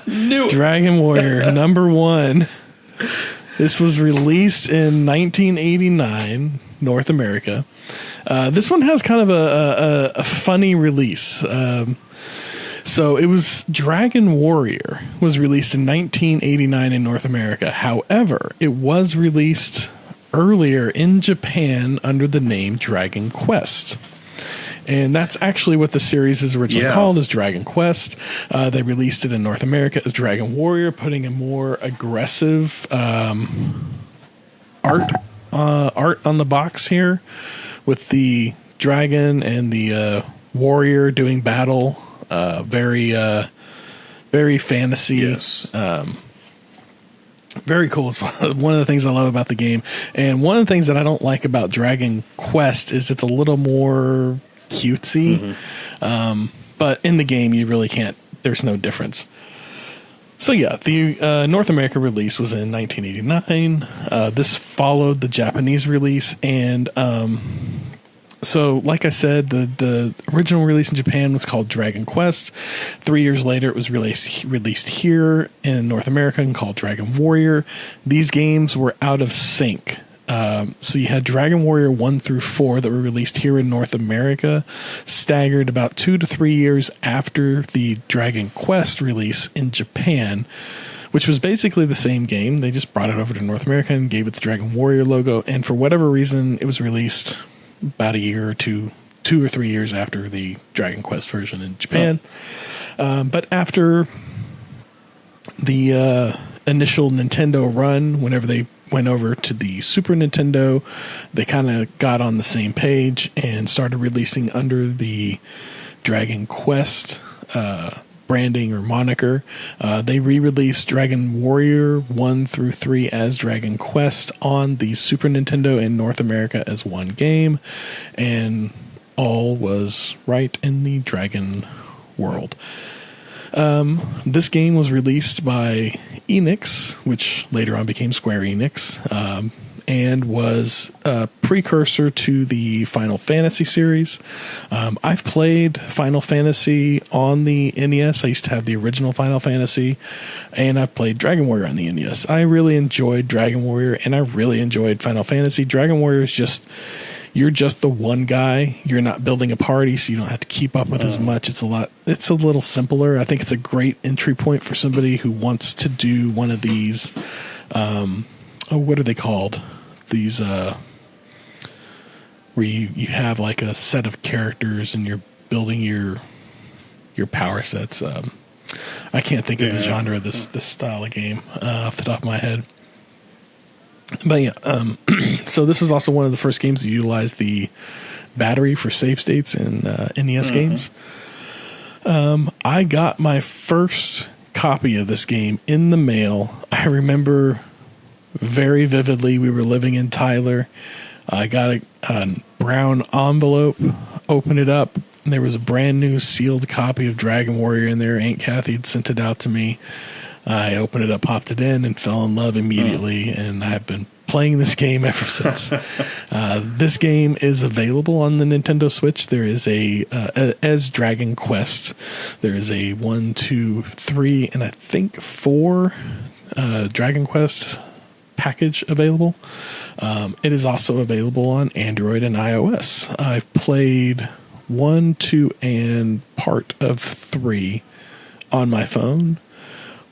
S3: Knew it.
S1: Dragon Warrior number one. This was released in 1989, North America. This one has kind of a funny release. So it was Dragon Warrior was released in 1989 in North America. However, it was released earlier in Japan under the name Dragon Quest. And that's actually what the series is originally called, is Dragon Quest. They released it in North America as Dragon Warrior, putting a more aggressive art on the box here, with the dragon and the warrior doing battle. Very fantasy.
S3: Yes.
S1: Very cool. It's one of the things I love about the game. And one of the things that I don't like about Dragon Quest is it's a little more cutesy. But in the game, you really can't. There's no difference. So yeah, the North America release was in 1989. This followed the Japanese release, and so like I said, the original release in Japan was called Dragon Quest. 3 years later, it was released here in North America and called Dragon Warrior. These games were out of sync. So you had Dragon Warrior 1 through 4 that were released here in North America, staggered about 2 to 3 years after the Dragon Quest release in Japan, which was basically the same game. They just brought it over to North America and gave it the Dragon Warrior logo. And for whatever reason, it was released about a year or 2 or 3 years after the Dragon Quest version in Japan. But after the initial Nintendo run, whenever they went over to the Super Nintendo, they kind of got on the same page and started releasing under the Dragon Quest branding or moniker. They re-released Dragon Warrior 1 through 3 as Dragon Quest on the Super Nintendo in North America as one game, and all was right in the Dragon world. This game was released by Enix, which later on became Square Enix, and was a precursor to the Final Fantasy series. I've played Final Fantasy on the NES. I used to have the original Final Fantasy, and I've played Dragon Warrior on the NES. I really enjoyed Dragon Warrior, and I really enjoyed Final Fantasy. Dragon Warrior is just... You're just the one guy. You're not building a party, so you don't have to keep up with as much. It's a little simpler. I think it's a great entry point for somebody who wants to do one of these. What are they called? These where you have like a set of characters and you're building your power sets. I can't think of the genre of this style of game off the top of my head. But yeah, so this was also one of the first games to utilize the battery for save states in NES games. I got my first copy of this game in the mail. I remember very vividly, we were living in Tyler. I got a brown envelope, opened it up, and there was a brand new sealed copy of Dragon Warrior in there. Aunt Kathy had sent it out to me. I opened it up, popped it in, and fell in love immediately, and I've been playing this game ever since. This game is available on the Nintendo Switch. There is as Dragon Quest, there is a 1, 2, 3, and I think 4 Dragon Quest package available. It is also available on Android and iOS. I've played 1, 2, and part of 3 on my phone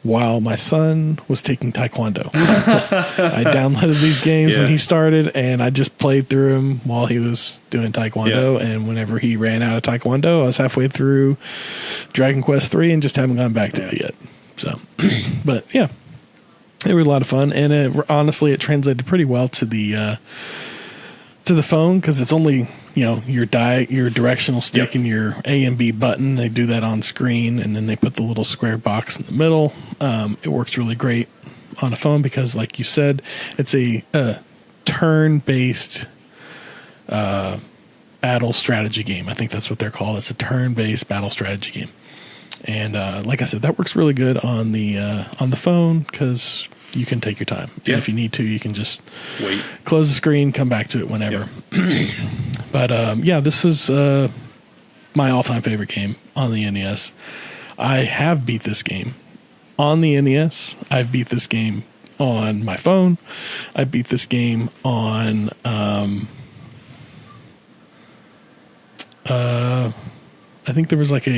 S1: while my son was taking Taekwondo. I downloaded these games when he started, and I just played through them while he was doing Taekwondo. And whenever he ran out of Taekwondo, I was halfway through Dragon Quest 3 and just haven't gone back to it yet. So, but yeah, they were a lot of fun, and honestly, it translated pretty well to the phone, because it's only your directional stick and your A and B button. They do that on screen, and then they put the little square box in the middle. It works really great on a phone because, like you said, it's a turn-based battle strategy game. I think that's what they're called. It's a turn-based battle strategy game. And like I said, that works really good on the phone because you can take your time. Yeah. And if you need to, you can just wait, close the screen, come back to it whenever. Yep. But this is my all-time favorite game on the NES. I have beat this game on the NES. I've beat this game on my phone. I beat this game on I think there was like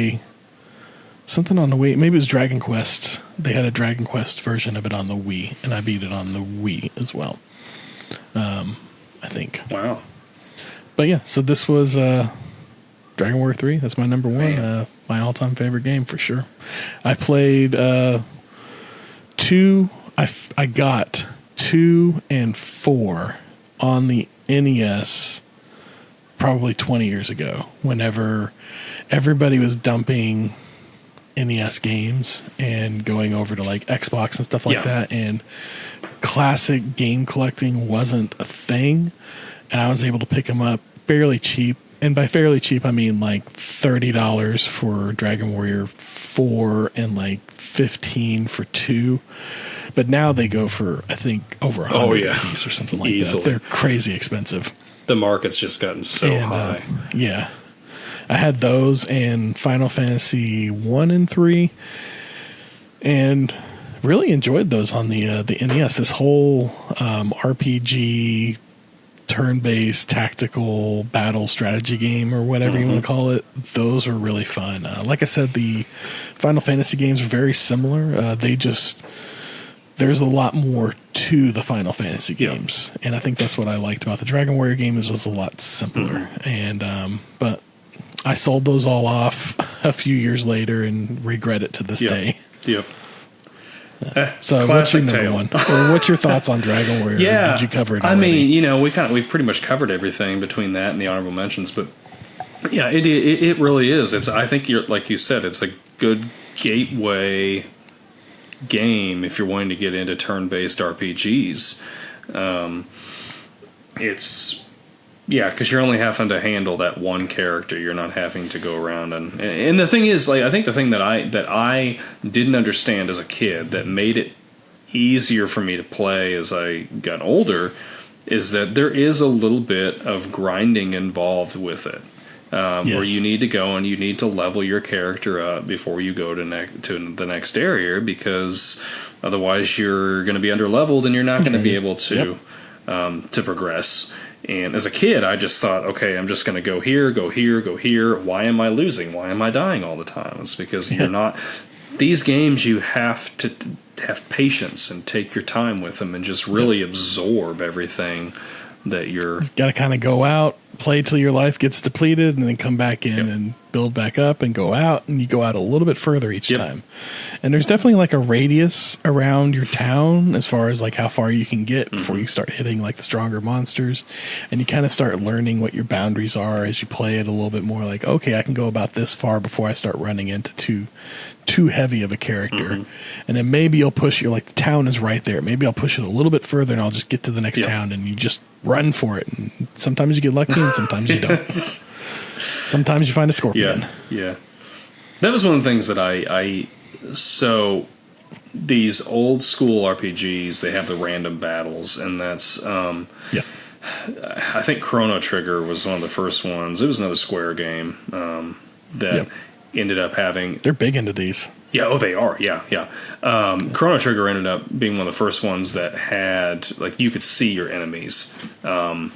S1: something on the Wii. Maybe it was Dragon Quest. They had a Dragon Quest version of it on the Wii, and I beat it on the Wii as well. I think. Wow. But yeah, so this was Dragon Warrior 3. That's my number one. My all-time favorite game for sure. I played 2. I got 2 and 4 on the NES probably 20 years ago, whenever everybody was dumping NES games and going over to like Xbox and stuff like that, and classic game collecting wasn't a thing, and I was able to pick them up fairly cheap and by fairly cheap, I mean like $30 for Dragon Warrior 4 and like $15 for 2. But now they go for, I think, over $100 a piece or something like that. They're crazy expensive.
S3: The market's just gotten so high.
S1: Yeah. I had those and Final Fantasy 1 and 3 and really enjoyed those on the NES. This whole RPG, turn-based, tactical battle strategy game or whatever you want to call it, those were really fun. Like I said, the Final Fantasy games are very similar. There's a lot more to the Final Fantasy games, and I think that's what I liked about the Dragon Warrior game is it was a lot simpler. And but I sold those all off a few years later and regret it to this day.
S3: Yep.
S1: So what's your number one? Or what's your thoughts on Dragon Warrior?
S3: Yeah,
S1: did you cover it
S3: already?
S1: I
S3: mean, we pretty much covered everything between that and the honorable mentions. But yeah, it really is. I think like you said, it's a good gateway game if you're wanting to get into turn-based RPGs. Because you're only having to handle that one character. You're not having to go around and the thing is, like, I think the thing that I didn't understand as a kid that made it easier for me to play as I got older is that there is a little bit of grinding involved with it. Where you need to go and you need to level your character up before you go to the next area, because otherwise you're going to be underleveled and you're not going to be able to progress. And as a kid, I just thought, okay, I'm just going to go here, go here, go here. Why am I losing? Why am I dying all the time? It's because you're not. These games, you have to have patience and take your time with them and just really absorb everything that you're. Got
S1: to kind of go out, play till your life gets depleted, and then come back in and build back up and go out, and you go out a little bit further each time. And there's definitely like a radius around your town as far as like how far you can get before you start hitting like the stronger monsters, and you kind of start learning what your boundaries are as you play it a little bit more. Like, okay, I can go about this far before I start running into too heavy of a character, and then maybe you'll push your, like, the town is right there, maybe I'll push it a little bit further and I'll just get to the next town, and you just run for it, and sometimes you get lucky and sometimes you don't. Sometimes you find a scorpion.
S3: Yeah. That was one of the things that so these old school RPGs, they have the random battles, and that's I think Chrono Trigger was one of the first ones. It was another Square game that ended up having.
S1: They're big into these.
S3: Yeah, they are. Yeah. Chrono Trigger ended up being one of the first ones that had, like, you could see your enemies. So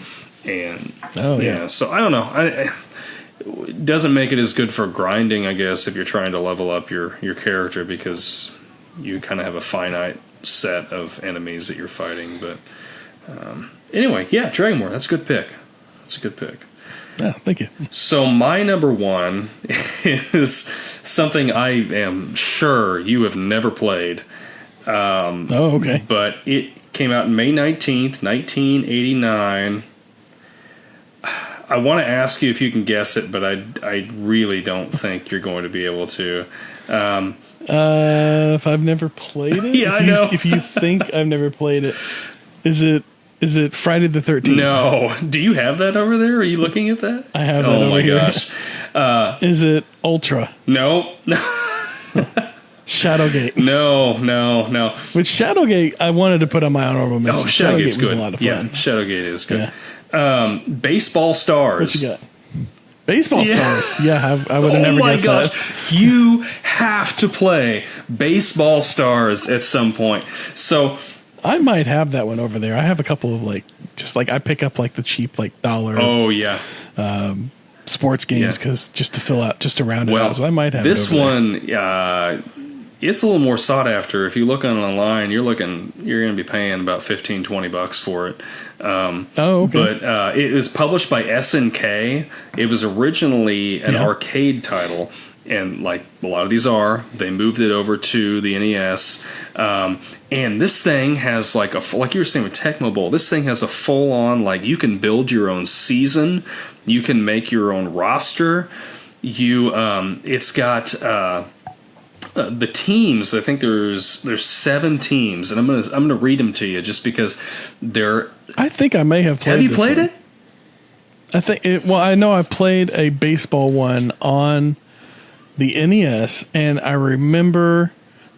S3: I don't know. It doesn't make it as good for grinding, I guess, if you're trying to level up your character, because you kind of have a finite set of enemies that you're fighting. But anyway, Dragon Warrior, that's a good pick.
S1: Yeah, thank you.
S3: So my number one is something I am sure you have never played.
S1: Okay.
S3: But it came out May 19th, 1989. I want to ask you if you can guess it, but I really don't think you're going to be able to.
S1: If I've never played it?
S3: I know.
S1: If you think I've never played it, is it Friday the 13th?
S3: No. Do you have that over there? Are you looking at that?
S1: I have that over here.
S3: Oh, my gosh.
S1: Is it Ultra?
S3: No.
S1: Shadowgate.
S3: No.
S1: With Shadowgate, I wanted to put on my honorable mention.
S3: Oh, Shadowgate's
S1: was
S3: good.
S1: a lot of fun.
S3: Yeah, Shadowgate is good. Yeah. Baseball Stars.
S1: What you got? Baseball Stars. Yeah, I would have never guessed that.
S3: You have to play Baseball Stars at some point. So
S1: I might have that one over there. I have a couple of I pick up like the cheap dollar.
S3: Oh yeah.
S1: Sports games because just to round it out. So I might have
S3: this
S1: it over
S3: one.
S1: there.
S3: It's a little more sought after. If you look online, you're going to be paying about $15-$20 for it.
S1: Okay.
S3: But it was published by SNK. It was originally an arcade title, and like a lot of these they moved it over to the NES. And this thing has like you were saying with Tecmo Bowl, this thing has a full-on, you can build your own season, you can make your own roster. It's got the teams. I think there's 7 teams, and I'm gonna read them to you just because they're.
S1: I think I may have played.
S3: Have you played it?
S1: I think I know I played a baseball one on the NES, and I remember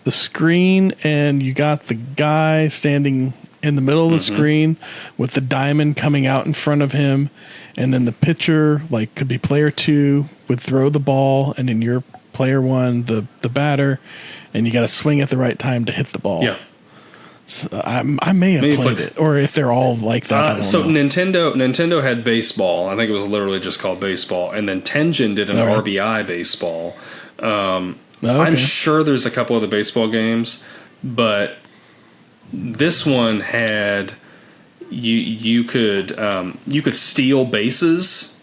S1: the screen, and you got the guy standing in the middle of the screen with the diamond coming out in front of him, and then the pitcher, like could be player 2, would throw the ball, and then your player 1, the batter, and you got to swing at the right time to hit the ball.
S3: Yeah.
S1: So I may have played it, or if they're all like that. I don't know.
S3: Nintendo had baseball. I think it was literally just called baseball, and then Tengen did an RBI baseball. I'm sure there's a couple other baseball games, but this one had you could steal bases.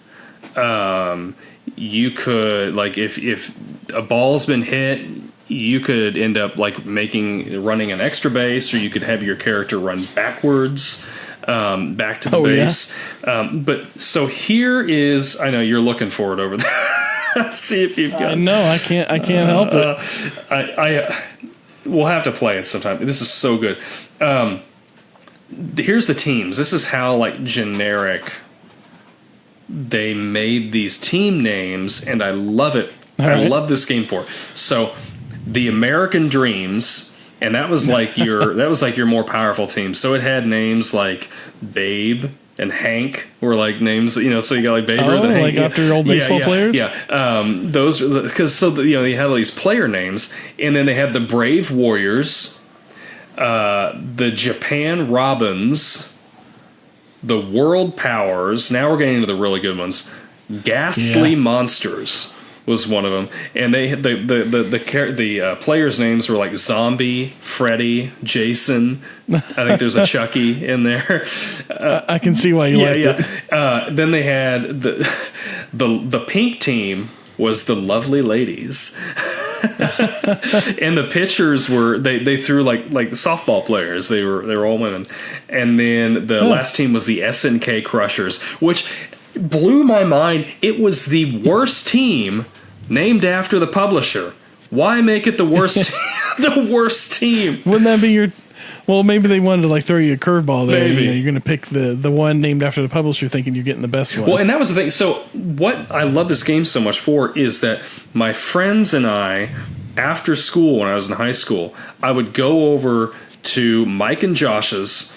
S3: You could, like, if a ball's been hit, you could end up like running an extra base, or you could have your character run backwards back to the base. Yeah. But so here is, I know you're looking for it over there. See if you've got. No,
S1: I can't help it.
S3: We'll have to play it sometime. This is so good. Here's the teams. This is how like generic they made these team names, and I love it. I love this game for it. So the American Dreams, and that was like your more powerful team. So it had names like Babe and Hank were like names, so you got like Babe Ruth and Hank.
S1: Like after old baseball players?
S3: Yeah. Those, because they had all these player names, and then they had the Brave Warriors, the Japan Robins, the World Powers. Now we're getting into the really good ones. Ghastly Monsters was one of them, and the players' names were like Zombie, Freddy, Jason. I think there's a Chucky in there.
S1: I can see why you liked it.
S3: Then they had the pink team was the Lovely Ladies, and the pitchers were they threw like softball players. They were all women, and then the last team was the SNK Crushers, which blew my mind. It was the worst team named after the publisher. Why make it the worst the worst team?
S1: Wouldn't that be your... Well, maybe they wanted to like throw you a curveball there.
S3: Maybe.
S1: You're going to pick the one named after the publisher thinking you're getting the best one.
S3: Well, and that was the thing. So what I love this game so much for is that my friends and I, after school when I was in high school, I would go over to Mike and Josh's,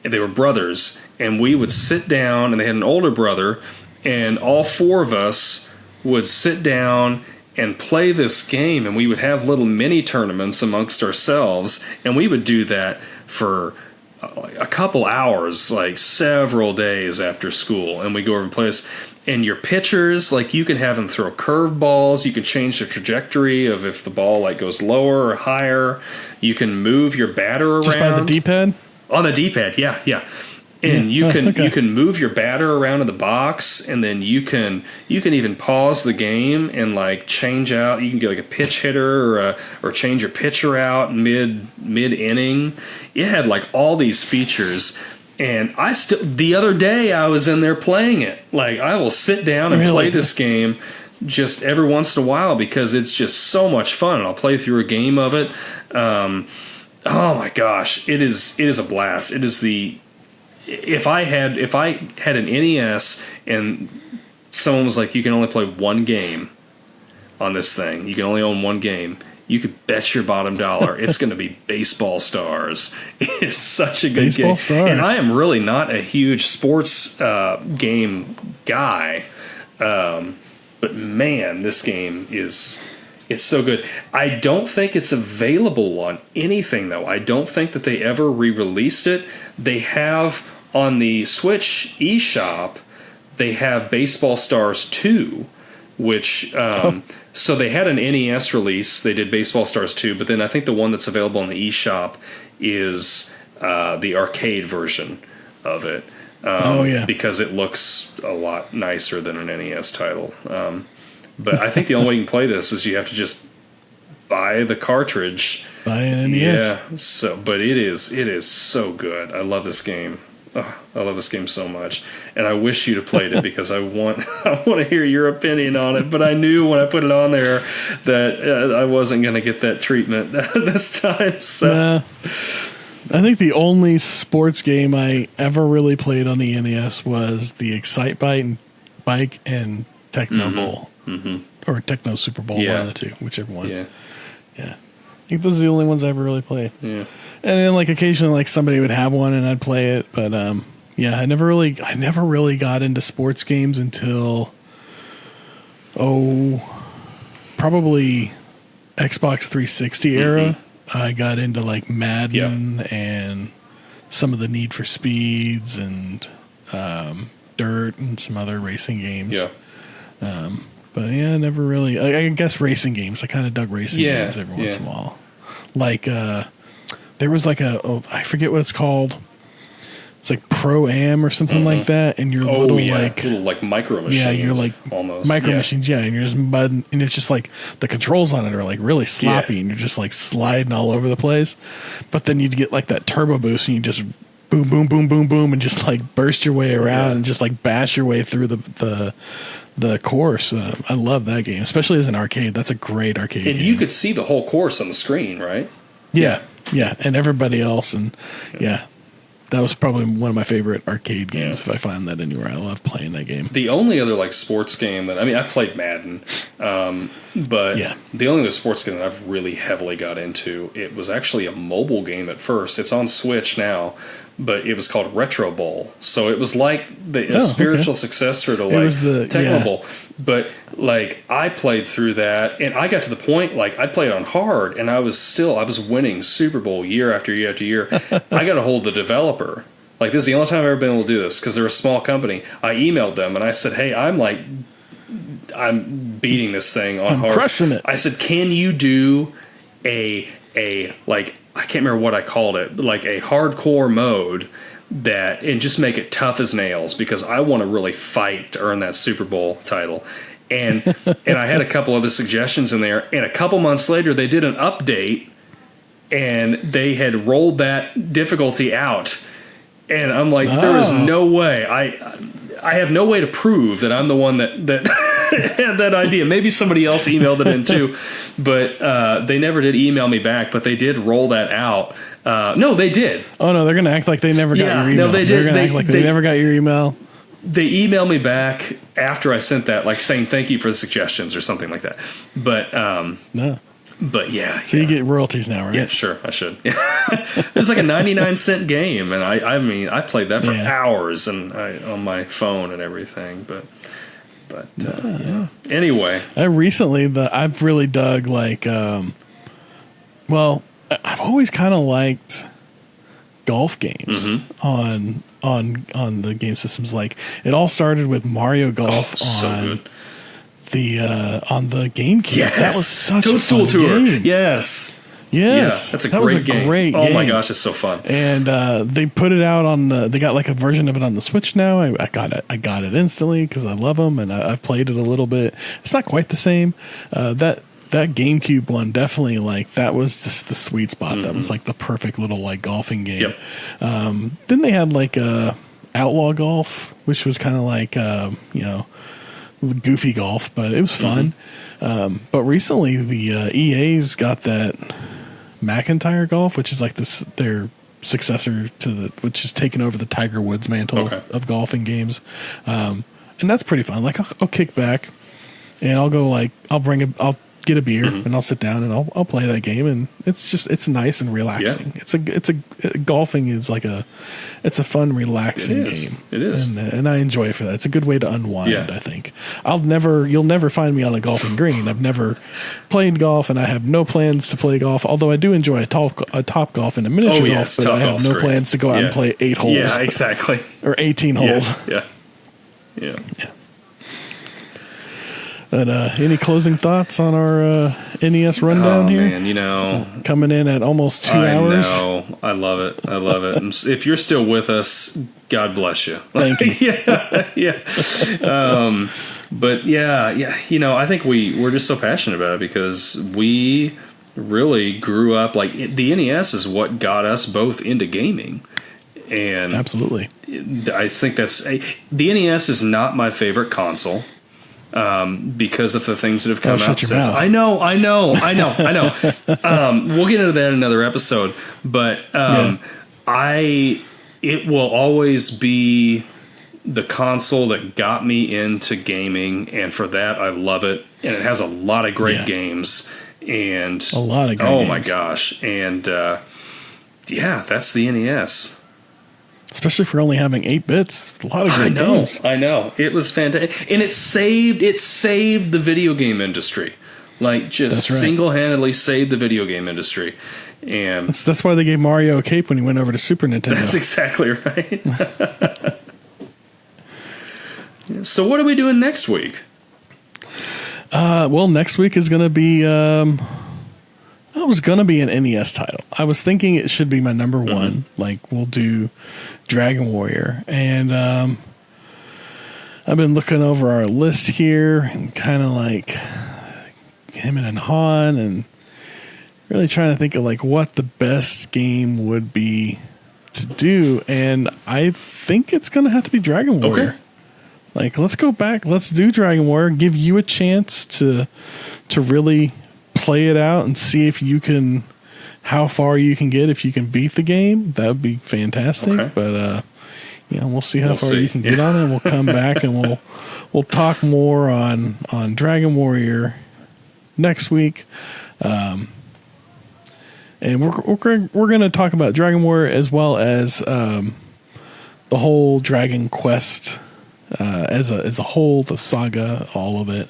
S3: and they were brothers, and we would sit down, and they had an older brother, and all four of us would sit down and play this game, and we would have little mini tournaments amongst ourselves, and we would do that for a couple hours, like several days after school, and we go over and play this. And your pitchers, like, you can have them throw curveballs. You can change the trajectory of if the ball like goes lower or higher. You can move your batter around.
S1: Just by the D-pad?
S3: On the D-pad, yeah. And you can move your batter around in the box, and then you can even pause the game and like change out. You can get like a pitch hitter or change your pitcher out mid inning. It had like all these features, and the other day I was in there playing it. Like, I will sit down and play this game just every once in a while because it's just so much fun. And I'll play through a game of it. Oh my gosh, it is a blast. It is the... If I had an NES and someone was like, you can only play one game on this thing, you can only own one game, you could bet your bottom dollar it's going to be Baseball Stars. It's such a good game.
S1: Stars.
S3: And I am really not a huge sports game guy, but man, this game it's so good. I don't think it's available on anything, though. I don't think that they ever re-released it. They have... On the Switch eShop, they have Baseball Stars 2, which... So they had an NES release. They did Baseball Stars 2, but then I think the one that's available on the eShop is the arcade version of it. Because it looks a lot nicer than an NES title. But I think the only way you can play this is you have to just buy the cartridge.
S1: Buy an NES.
S3: Yeah. But it is so good. I love this game. Oh, I love this game so much, and I wish you'd have played it because I want to hear your opinion on it. But I knew when I put it on there that I wasn't going to get that treatment this time. So.
S1: I think the only sports game I ever really played on the NES was the Excitebike Bike and Techno Bowl. Or Techno Super Bowl, one of the two, whichever one. Yeah. I think those are the only ones I ever really played. Yeah. And then like occasionally like somebody would have one and I'd play it, but yeah, I never really got into sports games until probably Xbox 360 era. I got into like Madden and some of the Need for Speeds and Dirt and some other racing games. Yeah. But yeah, never really. I guess racing games. I kind of dug racing games every once in a while. Like there was like I forget what it's called. It's like Pro-Am or something like that, and you're little
S3: micro machines.
S1: Yeah, you're like
S3: almost
S1: micro machines. Yeah, and you're just and it's just like the controls on it are like really sloppy, and you're just like sliding all over the place. But then you'd get like that turbo boost, and you just boom, boom, boom, boom, boom, and just like burst your way around and just like bash your way through the course. I love that game, especially as an arcade. That's a great arcade game.
S3: And you could see the whole course on the screen, right?
S1: Yeah, and everybody else, and that was probably one of my favorite arcade games. If I find that anywhere, I love playing that game.
S3: The only other like sports game that I played Madden, but the only other sports game that I've really heavily got into, it was actually a mobile game at first. It's on Switch now, but it was called Retro Bowl. So it was like the spiritual successor to like Tecmo Bowl. But like I played through that, and I got to the point like I played on hard, and I was winning Super Bowl year after year after year. I got a hold of the developer. Like this is the only time I've ever been able to do this because they're a small company. I emailed them and I said, "Hey, I'm beating this thing on hard.
S1: Crushing it."
S3: I said, "Can you do a like I can't remember what I called it, but like a hardcore mode and just make it tough as nails because I want to really fight to earn that Super Bowl title." And I had a couple other suggestions in there, and a couple months later they did an update and they had rolled that difficulty out. And I'm like, there is no way. I have no way to prove that I'm the one that had that idea. Maybe somebody else emailed it in too, but they never did email me back. But they did roll that out. No, they did.
S1: Oh no, they're gonna act like they never got your email.
S3: No, they did.
S1: They're gonna act like they never got your email.
S3: They emailed me back after I sent that, like saying thank you for the suggestions or something like that. But
S1: no.
S3: But yeah.
S1: So you get royalties now, right?
S3: Yeah, sure, I should. It was like a 99-cent game, and I played that for hours and on my phone and everything. But Anyway,
S1: I've really dug like, well, I've always kind of liked golf games on the game systems. Like it all started with Mario Golf on the GameCube.
S3: Yes.
S1: That was such
S3: Toadstool
S1: a fun
S3: Tour.
S1: game.
S3: Yes.
S1: Yes.
S3: That's a
S1: great
S3: great game. Oh my gosh, it's so fun.
S1: And they put it out on they got like a version of it on the Switch now. I got it instantly because I love them, and I've played it a little bit. It's not quite the same. That GameCube one definitely like that was just the sweet spot. That was like the perfect little like golfing game. Yep. Then they had like Outlaw Golf, which was kind of like goofy golf, but it was fun. But recently the EA's got that McIntyre Golf, which is like their successor to which is taking over the Tiger Woods mantle of golfing games. And that's pretty fun. Like I'll kick back and I'll go like I'll get a beer and I'll sit down and I'll play that game, and it's nice and relaxing. Golfing is like it's a fun, relaxing game.
S3: It is,
S1: and I enjoy it for that. It's a good way to unwind. I think you'll never find me on a golfing green. I've never played golf, and I have no plans to play golf. Although I do enjoy a top golf and a miniature golf, but I have no plans to go out and play 8 holes.
S3: Yeah, exactly.
S1: Or 18 holes.
S3: Yeah.
S1: But any closing thoughts on our NES rundown here?
S3: Man,
S1: coming in at almost 2 hours.
S3: I love it. If you're still with us, God bless you.
S1: Thank you.
S3: But I think we're just so passionate about it because we really grew up like the NES is what got us both into gaming. And
S1: absolutely,
S3: I think the NES is not my favorite console. Because of the things that have come out since. I know. We'll get into that in another episode, but it will always be the console that got me into gaming, and for that I love it. And it has a lot of great games, and
S1: a lot of great games.
S3: My gosh! And that's the NES.
S1: Especially for only having 8 bits, a lot of great games.
S3: I know. It was fantastic, and it saved the video game industry. Like, just single-handedly saved the video game industry. And
S1: that's why they gave Mario a cape when he went over to Super Nintendo.
S3: That's exactly right. So what are we doing next week?
S1: Well, next week is going to be... it was going to be an NES title. I was thinking it should be my number one. Like, we'll do Dragon Warrior. And I've been looking over our list here and kind of like him and Han and really trying to think of like what the best game would be to do. And I think it's going to have to be Dragon Warrior. Okay. Like, let's go back. Let's do Dragon Warrior. Give you a chance to really play it out and see if you can, how far you can get. If you can beat the game, that would be fantastic. Okay. But we'll see how far you can get on it. We'll come back and we'll talk more on Dragon Warrior next week. And we're going to talk about Dragon Warrior as well as the whole Dragon Quest as a whole, the saga, all of it.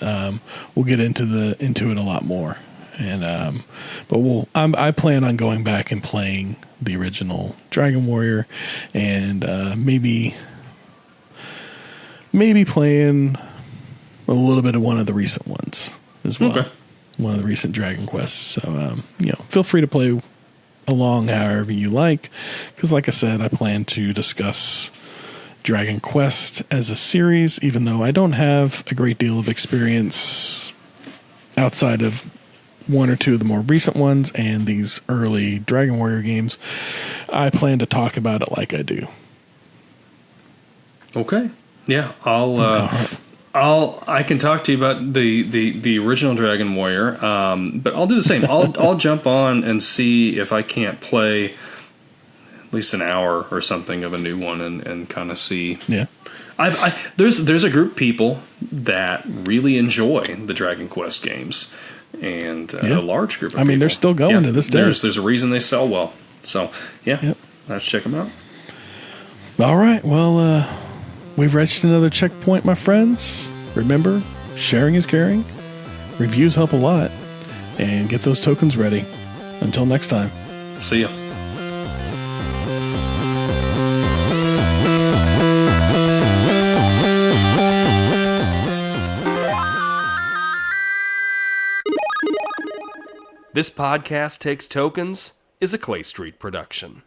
S1: We'll get into it a lot more. And but I plan on going back and playing the original Dragon Warrior, and maybe playing a little bit of one of the recent ones as well. Okay. One of the recent Dragon Quests. So feel free to play along however you like, because like I said, I plan to discuss Dragon Quest as a series, even though I don't have a great deal of experience outside of one or two of the more recent ones and these early Dragon Warrior games. I plan to talk about it like I do.
S3: Okay. Yeah, I can talk to you about the original Dragon Warrior, but I'll do the same. I'll jump on and see if I can't play at least an hour or something of a new one and kind of see. Yeah. There's a group of people that really enjoy the Dragon Quest games. And a large group of people.
S1: They're still going to this day.
S3: There's a reason they sell well. So, let's check them out.
S1: All right. Well, we've reached another checkpoint, my friends. Remember, sharing is caring. Reviews help a lot. And get those tokens ready. Until next time.
S3: See ya. This Podcast Takes Tokens is a Clay Street production.